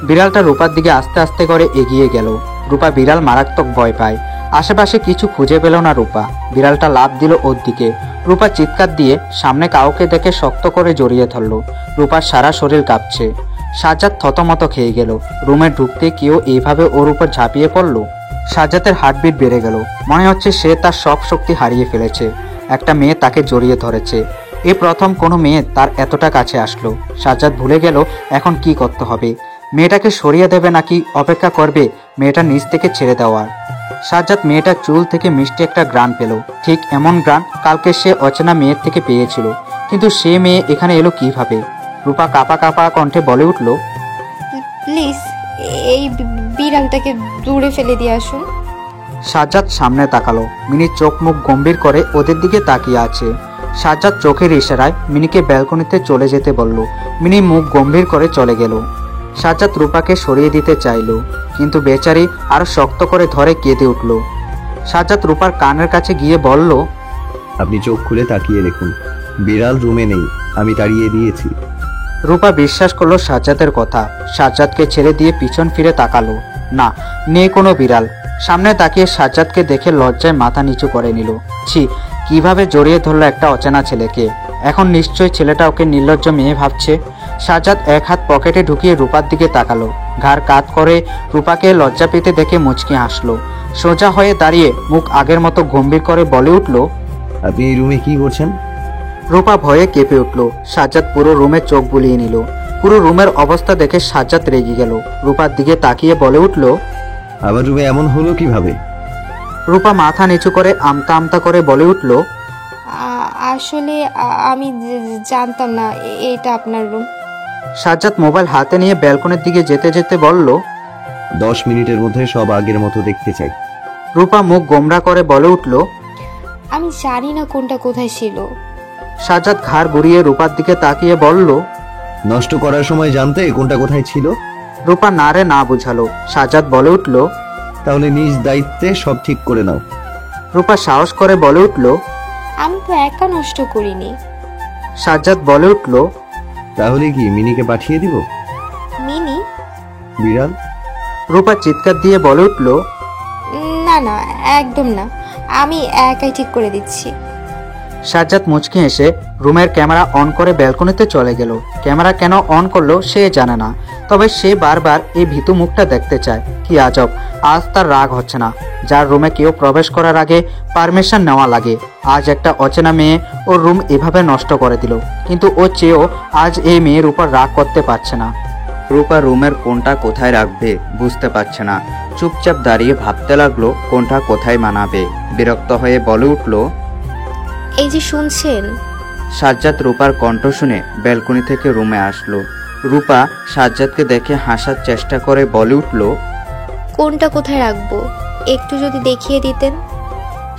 বিড়ালটা রূপার দিকে আস্তে আস্তে করে এগিয়ে গেল। রূপা বিড়াল মারাত্মক ভয় পায়। আশেপাশে কিছু খুঁজে পেল না রূপা। বিড়ালটা লাফ দিল ওর দিকে। রূপা চিৎকার দিয়ে সামনে কাউকে দেখে শক্ত করে জড়িয়ে ধরল। রূপার সারা শরীর কাঁপছে। সাজ্জাদ থতমত খেয়ে গেল। রুমে ঢুকতে কেউ এইভাবে ওর উপর ঝাঁপিয়ে পড়ল। সাজ্জাদের হার্টবিট বেড়ে গেল। মনে হচ্ছে সে তার সব শক্তি হারিয়ে ফেলেছে। একটা মেয়ে তাকে জড়িয়ে ধরেছে। এই প্রথম কোনো মেয়ে তার এতটা কাছে আসলো। সাজ্জাদ ভুলে গেল এখন কি করতে হবে। মেয়েটাকে সরিয়ে দেবে নাকি অপেক্ষা করবে মেয়েটা নিচ থেকে ছেড়ে দেওয়ার। সাজ্জাদ মেয়েটার চুল থেকে মিষ্টি একটা গ্রান পেল। ঠিক এমন গ্রান কালকে সে অচেনা মেয়ের থেকে পেয়েছিল। কিন্তু সে মেয়ে এখানে এলো কিভাবে? রূপা কাঁপা কাঁপা কণ্ঠে বলে উঠল, প্লিজ এই বিড়ালটাকে দূরে ফেলে দিয়ে আসুন। সাজ্জাদ সামনে তাকালো। মিনি চোখ মুখ গম্ভীর করে ওদের দিকে তাকিয়ে আছে। সাজ্জাদ চোখের ইশারায় মিনিকে ব্যালকনিতে চলে যেতে বলল। মিনি মুখ গম্ভীর করে চলে গেল। সাজ্জাদ রূপাকে সরিয়ে দিতে চাইল, কিন্তু বেচারি আরো শক্ত করে ধরে কেঁদে উঠল। সাজ্জাদ রূপার কানের কাছে গিয়ে বলল, আপনি চোখ খুলে তাকিয়ে দেখুন, বিড়াল রুমে নেই, আমি তাড়িয়ে দিয়েছি। রূপা বিশ্বাস করলো সাজ্জাদের কথা। সাজ্জাদকে ছেড়ে দিয়ে পিছন ফিরে তাকালো। না, নেই কোনো বিড়াল। সামনে তাকিয়ে সাজ্জাদকে দেখে লজ্জায় মাথা নিচু করে নিল। ছি, কিভাবে জড়িয়ে ধরলো একটা অচেনা ছেলেকে। এখন নিশ্চয়ই ছেলেটা ওকে নির্লজ্জ মেয়ে ভাবছে। সাজ্জাদ এক হাত পকেটে ঢুকিয়ে রূপার দিকে তাকালো। ঘাড় কাত করে রূপাকে লজ্জা পেতে দেখে মুচকি হাসলো। সোজা হয়ে দাঁড়িয়ে মুখ আগের মতো গম্ভীর করে বলে উঠল, আপনি এই রুমে কি করছেন? রূপা ভয়ে কেঁপে উঠল। সাজ্জাদ পুরো রুমে চোখ বুলিয়ে নিল। পুরো রুমের অবস্থা দেখে সাজ্জাদ রেগে গেল। রূপার দিকে তাকিয়ে বলে উঠল, আবার রুমে এমন হলো কিভাবে? রূপা মাথা নিচু করে আমতা আমতা করে বলে উঠল, আসলে আমি জানতাম না এটা আপনার রুম। সাজ্জাদ মোবাইল হাতে নিয়ে ব্যালকনির দিকে যেতে যেতে বলল, 10 মিনিটের মধ্যে সব আগের মতো দেখতে চাই। রূপা মুখ গোমরা করে বলে উঠল, আমি জানি না কোনটা কোথায় ছিল। সাজ্জাদ ঘাড় ঘুরিয়ে রূপার দিকে তাকিয়ে বলল, নষ্ট করার সময় জানতে কোনটা কোথায় ছিল? রূপা না রে না বুঝালো। সাজ্জাদ বলে উঠল, তাহলে নিজ দায়িত্বে সব ঠিক করে নাও। রূপা সাহস করে বলে উঠল, আমি তো একা নষ্ট করিনি। সাজ্জাদ বলে উঠল, তাহলে কি মিনিকে পাঠিয়ে দিব? মিনি? বিড়াল? রূপা চিৎকার দিয়ে বলে উঠল, না না, একদম না, আমি একাই ঠিক করে দিচ্ছি। সাজ্জাদ মুচকি হেসে রুমের ক্যামেরা অন করে ব্যালকনিতে চলে গেল। ক্যামেরা কেন অন করলো সে জানে না, তবে সে বারবার এই ভীতু মুখটা দেখতে চায়। কি আজব, আজ তার রাগ হচ্ছে না। যার রুমে কেউ প্রবেশ করার আগে পারমিশন নেওয়া লাগে, আজ একটা অচেনা মেয়ে ওর রুম এভাবে নষ্ট করে দিল। কিন্তু ও চেয়েও আজ এই মেয়ের উপর রাগ করতে পারছে না। রূপা রুমের কোনটা কোথায় রাখবে বুঝতে পারছে না। চুপচাপ দাঁড়িয়ে ভাবতে লাগলো কোনটা কোথায় মানাবে। বিরক্ত হয়ে বলে উঠল, এই যে শুনছেন। সাজ্জাদ রূপার কণ্ঠ শুনে ব্যালকনি থেকে রুমে আসলো। রূপা সাজ্জাদকে দেখে হাসার চেষ্টা করে বলে উঠল, কোনটা কোথায় রাখবো একটু যদি দেখিয়ে দিতেন।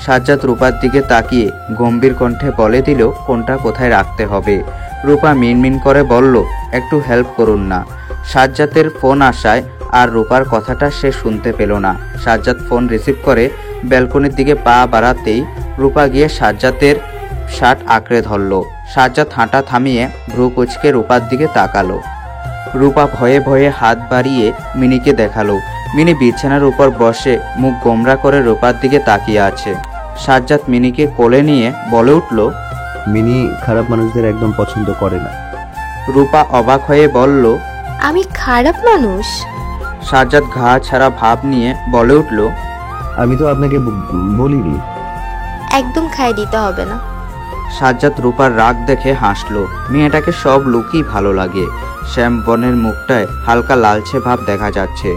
সাজ্জাদ রূপার দিকে তাকিয়ে গম্ভীর কণ্ঠে বলে দিল কোনটা কোথায় রাখতে হবে। রূপা মিনমিন করে বলল, একটু হেল্প করুন না। সাজ্জাদের ফোন আসায় আর রূপার কথাটা সে শুনতে পেল না। সাজ্জাদ ফোন রিসিভ করে ব্যালকনির দিকে পা বাড়াতেই রূপা গিয়ে সাজ্জাদের শার্ট আঁকড়ে ধরল। সাজ্জাদ হাঁটা থামিয়ে ভ্রু কুচকে রূপার দিকে তাকালো। রূপা ভয়ে ভয়ে হাত বাড়িয়ে মিনিকে দেখালো। মিনি বিছানার উপর বসে মুখ গোমরা করে রূপার দিকে তাকিয়ে আছে। সাজ্জাদ মিনিকে কোলে নিয়ে বলে উঠল, মিনি খারাপ মানুষদের একদম পছন্দ করে না। রূপা অবাক হয়ে বলল, আমি খারাপ মানুষ? সাজ্জাদ ঘা ছাড়া ভাব নিয়ে বলে উঠল, আমি তো আপনাকে বলিনি। একদম খাইয়ে দিতে হবে না। সাজ্জাদ রূপার রাগ দেখে হাসলো। মেয়েটাকে সব লুকই ভালো লাগে। শ্যাম বনের মুখটায় হালকা লালচে ভাব দেখা যাচ্ছে।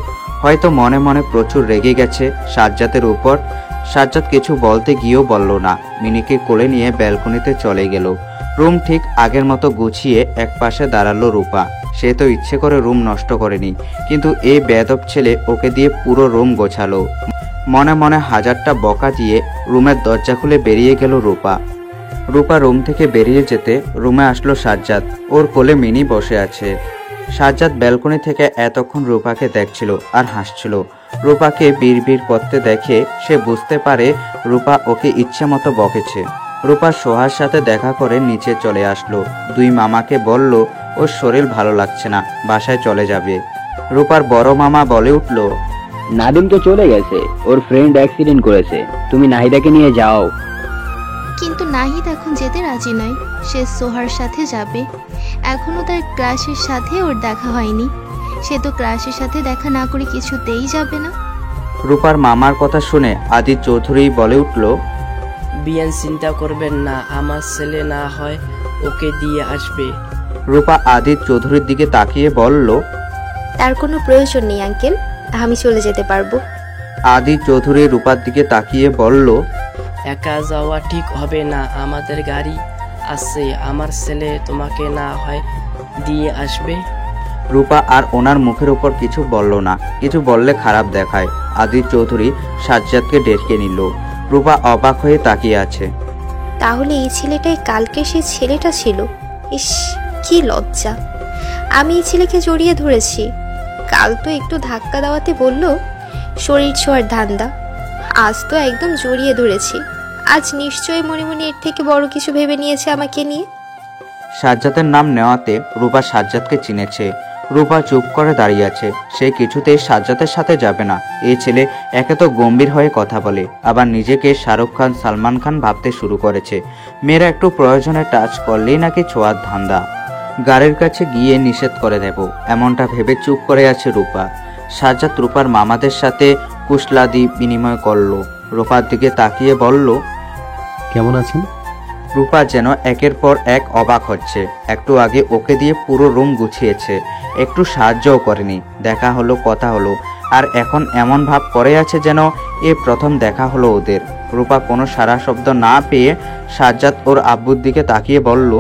হয়তো মনে মনে প্রচুর রেগে গেছে সাজ্জাদের উপর। সাজ্জাদ কিছু বলতে গিয়েও বলল না। মিনিকে কোলে নিয়ে ব্যালকনিতে চলে গেল। রুম ঠিক আগের মতো গুছিয়ে এক পাশে দাঁড়ালো রূপা। সে তো ইচ্ছে করে রুম নষ্ট করেনি, কিন্তু এই বেয়াদব ছেলে ওকে দিয়ে পুরো রুম গোছালো। মনে মনে হাজারটা বকা দিয়ে রুমের দরজা খুলে বেরিয়ে গেল রূপা। রূপা রুম থেকে বেরিয়ে যেতে রুমে আসলো সাজ্জাদ। ওর কোলে মিনি বসে আছে। সাজ্জাদ ব্যালকনি থেকে এতক্ষণ রূপাকে দেখছিল আর হাসছিল। রূপাকে বিড়বিড় করতে দেখে সে বুঝতে পারে রূপা ওকে ইচ্ছে মতো বকেছে। রূপা সোহার সাথে দেখা করে নিচে চলে আসলো। দুই মামাকে বলল ওর শরীর ভালো লাগছে না, বাসায় চলে যাবে। রূপার বড় মামা বলে উঠল, নাদিম তো চলে গেছে, ওর ফ্রেন্ড অ্যাক্সিডেন্ট করেছে, তুমি নাহিদাকে নিয়ে যাও। কিন্তু নাহিদ এখন যেতে রাজি নয়। সে সোহার সাথে যাবে। এখনো তার ক্রাশের সাথে ওর দেখা হয়নি। সে তো ক্রাশের সাথে দেখা না করে কিছুতেই যাবে না। রূপার মামার কথা শুনে আদিত চৌধুরী বলে উঠল, বিয়ান চিন্তা করবেন না, আমার ছেলে না হয় ওকে দিয়ে আসবে। রূপা আদিত চৌধুরীর দিকে তাকিয়ে বলল, তার কোনো প্রয়োজন নেই আঙ্কেল, আমি চলে যেতে পারবো। আদিত চৌধুরী রূপার দিকে তাকিয়ে বলল, একা যাওয়া ঠিক হবে না, আমাদের গাড়ি আছে। আমার ছেলে তোমাকে না হয় দিয়ে আসবে। রূপা আর ওনার মুখের উপর কিছু বলল না, কিছু বললে খারাপ দেখায়। আদিল চৌধুরী সাজ্জাদকে ডেকে নিল। রূপা অবাক হয়ে তাকিয়ে আছে। তাহলে এই ছেলেটাই কালকে সেই ছেলেটা ছিল। ইস, কি লজ্জা! আমি এই ছেলেকে জড়িয়ে ধরেছি। কাল তো একটু ধাক্কা দেওয়াতে বলল শরীর ছোঁয়ার ধান্দা, আজ তো একদম জড়িয়ে ধরেছি। আজ নিশ্চয়ই মনে মনে এর থেকে বড় কিছু ভেবে নিয়েছে আমাকে নিয়ে। সাজ্জাদের নাম নেওয়াতে রূপা সাজ্জাদকে চিনেছে। রূপা চুপ করে দাঁড়িয়ে আছে। সে কিছুতেই সাজ্জাদের সাথে যাবে না। এই ছেলে একে তো গম্ভীর হয়ে কথা বলে, আবার নিজেকে শাহরুখ খান, সালমান খান ভাবতে শুরু করেছে। মেয়েরা একটু প্রয়োজনে টাচ করলেই নাকি ছোঁয়ার ধান্দা। গাড়ির কাছে গিয়ে নিষেধ করে দেব, এমনটা ভেবে চুপ করে আছে রূপা। সাজ্জাদ রূপার মামাদের সাথে কুশলাদি বিনিময় করলো। রূপার দিকে তাকিয়ে বলল, কেমন আছেন? রূপা যেন একের পর এক অবাক হচ্ছে। একটু আগে ওকে দিয়ে পুরো রুম গুছিয়েছে, একটু সাহায্যও করেনি। দেখা হলো, কথা হলো, আর এখন এমন ভাব করে আছে যেন এ প্রথম দেখা হলো ওদের। রূপা কোনো সারা শব্দ না পেয়ে সাজ্জাদ ওর আব্বুর দিকে তাকিয়ে বলল,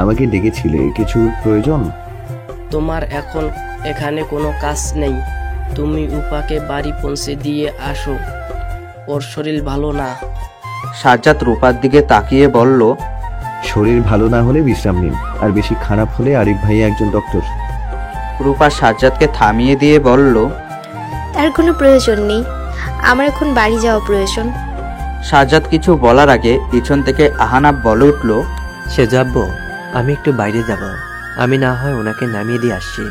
আমাকে ডেকেছিলে, কিছু প্রয়োজন? তোমার এখন এখানে কোনো কাজ নেই, তুমি উপাকে বাড়ি পৌঁছে দিয়ে আসো, ওর শরীর ভালো না। সাজ্জাদ রূপার দিকে তাকিয়ে বলল, শরীর ভালো না হলে বিশ্রাম নিন, আর বেশি খারাপ হলে আরিফ ভাই একজন ডক্টর। রূপা সাজ্জাদকে থামিয়ে দিয়ে বলল, তার কোনো প্রয়োজন নেই, আমার এখন বাড়ি যাওয়া প্রয়োজন। সাজ্জাদ কিছু বলার আগে পিছন থেকে আহানাব বলে উঠল, সে যাবো, আমি একটু বাইরে যাব, আমি না হয় ওনাকে নামিয়ে দিয়ে আসছি।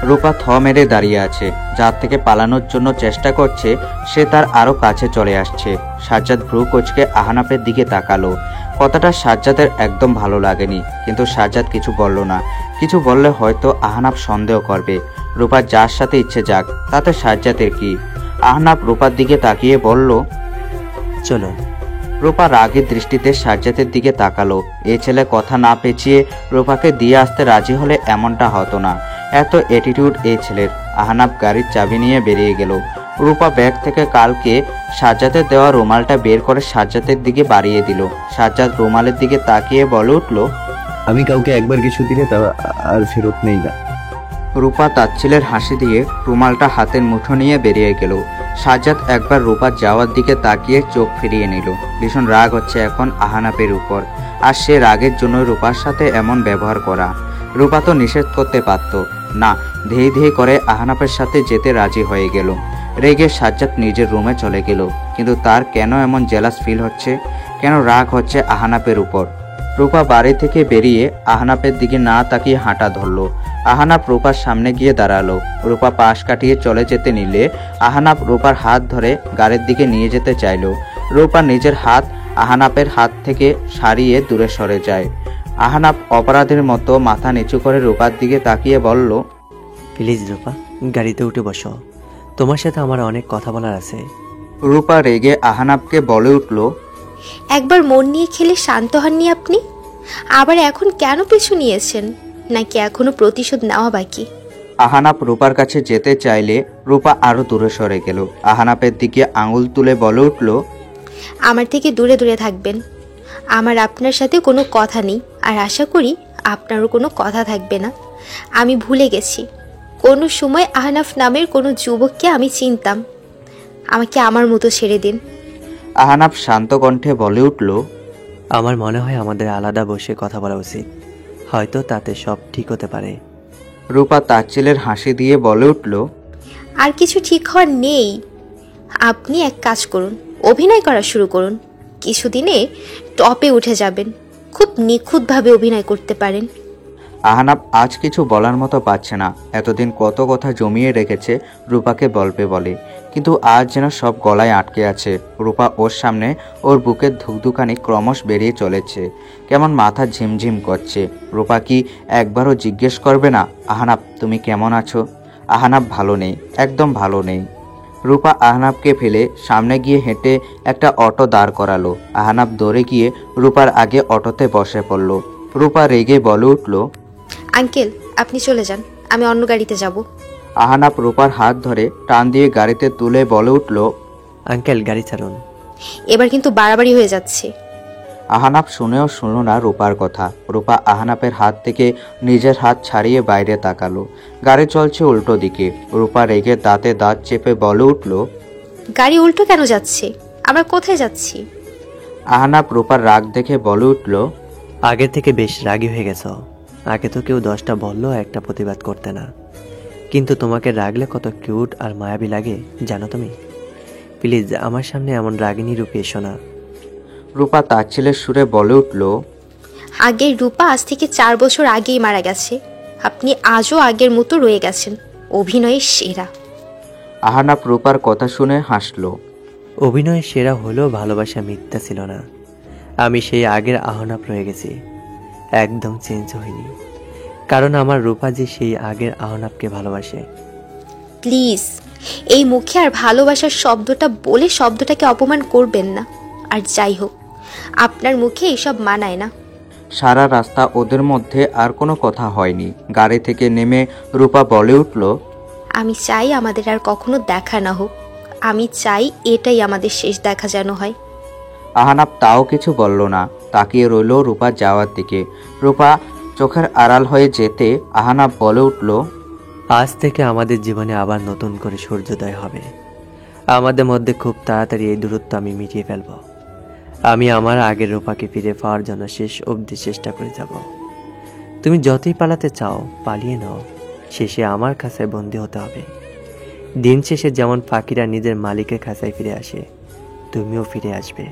রূপা থ মেরে দাঁড়িয়ে আছে। যার থেকে পালানোর জন্য চেষ্টা করছে সে তার আরো কাছে চলে আসছে। সাজ্জাদ ভ্রু কোচকে আহানাপের দিকে তাকালো। কথাটা সাজ্জাদের একদম ভালো লাগেনি, কিন্তু সাজ্জাদ কিছু বলল না। কিছু বললে হয়তো আহনাব সন্দেহ করবে। রূপা যার সাথে ইচ্ছে যাক, তাতে সাজ্জাদের কি? আহনাব রূপার দিকে তাকিয়ে বলল, চলো। রূপা রাগের দৃষ্টিতে সাজ্জাদের দিকে তাকালো। এ ছেলে কথা না পেঁচিয়ে রূপাকে দিয়ে আসতে রাজি হলে এমনটা হতো না। এত অ্যাটিটিউড এই ছেলের। আহনাব গাড়ির চাবি নিয়ে বেরিয়ে গেল। রূপা ব্যাগ থেকে কালকে সাজ্জাদের দেওয়া রুমালটা বের করে সাজ্জাদের দিকে বাড়িয়ে দিল। সাজ্জাদ রুমালের দিকে তাকিয়ে বলে উঠল, আমি কাউকে একবার কিছু দিলে তা আর ফেরত নেই না। রূপা তাচ্ছিলের হাসি দিয়ে রুমালটা হাতের মুঠো নিয়ে বেরিয়ে গেল। সাজ্জাদ একবার রূপার যাওয়ার দিকে তাকিয়ে চোখ ফিরিয়ে নিল। ভীষণ রাগ হচ্ছে এখন আহানাপের উপর, আর সে রাগের জন্য রূপার সাথে এমন ব্যবহার করা। রূপা তো নিষেধ করতে পারত না, ধীরে ধীরে করে আহানাপের সাথে যেতে রাজি হয়ে গেল। রেগে সাজ্জাদ নিজের রুমে চলে গেল, কিন্তু তার কেন এমন জেলাস ফিল হচ্ছে, কেন রাগ হচ্ছে আহানাপের উপর। রূপা বাড়ি থেকে বেরিয়ে আহনাপের দিকে না তাকিয়ে হাঁটা ধরল। আহনাপ রূপার সামনে গিয়ে দাঁড়ালো। রূপা পাশ কাটিয়ে চলে যেতে নিলে আহনাপ রূপার হাত ধরে গাড়ির দিকে নিয়ে যেতে চাইল। রূপা নিজের হাত আহনাপের হাত থেকে সারিয়ে দূরে সরে যায়। আহনাপ অপরাধের মতো মাথা নিচু করে রূপার দিকে তাকিয়ে বলল, প্লিজ রূপা, গাড়িতে উঠে বসো, তোমার সাথে আমার অনেক কথা বলার আছে। রূপা রেগে আহনাপকে বলে উঠল, একবার মন নিয়ে খেলে শান্ত হননি আপনি? আবার এখন কেন পিছু নিয়েছেন? নাকি এখনো প্রতিশোধ নেওয়া বাকি? আহনাপ রূপার কাছে যেতে চাইলে রূপা আরো দূরে সরে গেল। আহনাপের দিকে আঙুল তুলে বলে উঠল, আমার থেকে দূরে দূরে থাকবেন। আমার আপনার সাথে কোনো কথা নেই, আর আশা করি আপনারও কোনো কথা থাকবে না। আমি ভুলে গেছি কোনো সময় আহনাফ নামের কোনো যুবককে আমি চিনতাম। আমাকে আমার মতো ছেড়ে দিন। আহনাপ শান্ত কণ্ঠে বলে উঠল, আমার মনে হয় আমাদের আলাদা বসে কথা বলা উচিত, হয়তো তাতে সব ঠিক হতে পারে। রূপা তাচ্ছিলের হাসি দিয়ে বলে উঠল, আর কিছু ঠিক হওয়ার নেই। আপনি এক কাজ করুন, অভিনয় করা শুরু করুন। কিছুদিনে টপে উঠে যাবেন, খুব নিখুঁতভাবে অভিনয় করতে পারেন। আহনাপ আজ কিছু বলার মতো পাচ্ছে না। এতদিন কত কথা জমিয়ে রেখেছে রূপাকে বলবে বলে, কিন্তু আজ যেন সব গলায় আটকে আছে। রূপা ওর সামনে ওর বুকের ধুকধুকানি ক্রমশ বেরিয়ে চলেছে, কেমন মাথা ঝিমঝিম করছে। রূপা কি একবারও জিজ্ঞেস করবে না, আহনাপ তুমি কেমন আছো? আহনাপ ভালো নেই, একদম ভালো নেই। রূপা আহনাপকে ফেলে সামনে গিয়ে হেঁটে একটা অটো দাঁড় করালো। আহনাপ দৌড়ে গিয়ে রূপার আগে অটোতে বসে পড়ল। রূপা রেগে বলে উঠল, আঙ্কেল আপনি চলে যান, আমি অন্য গাড়িতে যাব। আহনাপ রূপার হাত ধরে টান দিয়ে গাড়িতে তুলে বলে উঠল, আঙ্কেল গাড়ি ছাড়ুন। এবার কিন্তু বাড়াবাড়ি হয়ে যাচ্ছে। আহনাফ শুনেও শুনল না রূপার কথা। রূপা আহনাফের হাত থেকে নিজের হাত ছাড়িয়ে বাইরে তাকালো। গাড়ি চলছে উল্টো দিকে। রূপা রেগে দাঁতে দাঁত চেপে বলে উঠল, গাড়ি উল্টো কেন যাচ্ছে? আমরা কোথায় যাচ্ছি? আহনাফ রূপার রাগ দেখে বলে উঠল, আগে থেকে বেশ রাগী হয়ে গেছো। আগে তো কেউ 10টা বললো একটা প্রতিবাদ করতে না, কিন্তু তোমাকে রাগলে কত কিউট আর মায়াবী লাগে জানো তুমি। প্লিজ আমার সামনে এমন রাগিনী রূপে এসো না। রূপা তাচ্ছিলের সুরে বলে উঠল, আগের রূপা আজ থেকে 4 বছর আগেই মারা গেছে। আপনি আজও আগের মতো রয়ে গেছেন, অভিনয়ের সেরা। আহনাফ রূপার কথা শুনে হাসল। অভিনয়ের সেরা হলেও ভালোবাসা মিথ্যা ছিল না। আমি সেই আগের আহনাফ রয়ে গেছি, একদম চেঞ্জ হয়নি। কারণ আমার রূপা যে সেই আগের আহনাফকে ভালোবাসে। প্লিজ এই মুখে আর ভালোবাসার শব্দটা বলে শব্দটাকে অপমান করবেন না। আর যাই হোক, আপনার মুখে এসব মানায় না। সারা রাস্তা ওদের মধ্যে আর কোনো কথা হয়নি। গাড়ি থেকে নেমে রূপা বলে উঠল, আমি চাই আমাদের আর কখনো দেখা না হোক। আমি চাই এটাই আমাদের শেষ দেখা যেন হয়। আহনাফ তাও কিছু বলল না, তাকিয়ে রইল রূপা যাওয়ার দিকে। রূপা চোখের আড়াল হয়ে যেতে আহনাফ বলে উঠল, আজ থেকে আমাদের জীবনে আবার নতুন করে সূর্যোদয় হবে। আমাদের মধ্যে খুব তাড়াতাড়ি এই দূরত্ব আমি মিটিয়ে ফেলব। আমি আমার আগের রূপাকে ফিরে পাওয়ার জন্য শেষ অবধি চেষ্টা করে যাব। তুমি যতই পালাতে চাও পালিয়ে নাও, শেষে আমার খাঁচায় বন্দী হতে হবে। দিন শেষে যেমন পাখিরা নিজের মালিকের খাঁচায় ফিরে আসে, তুমিও ফিরে আসবে।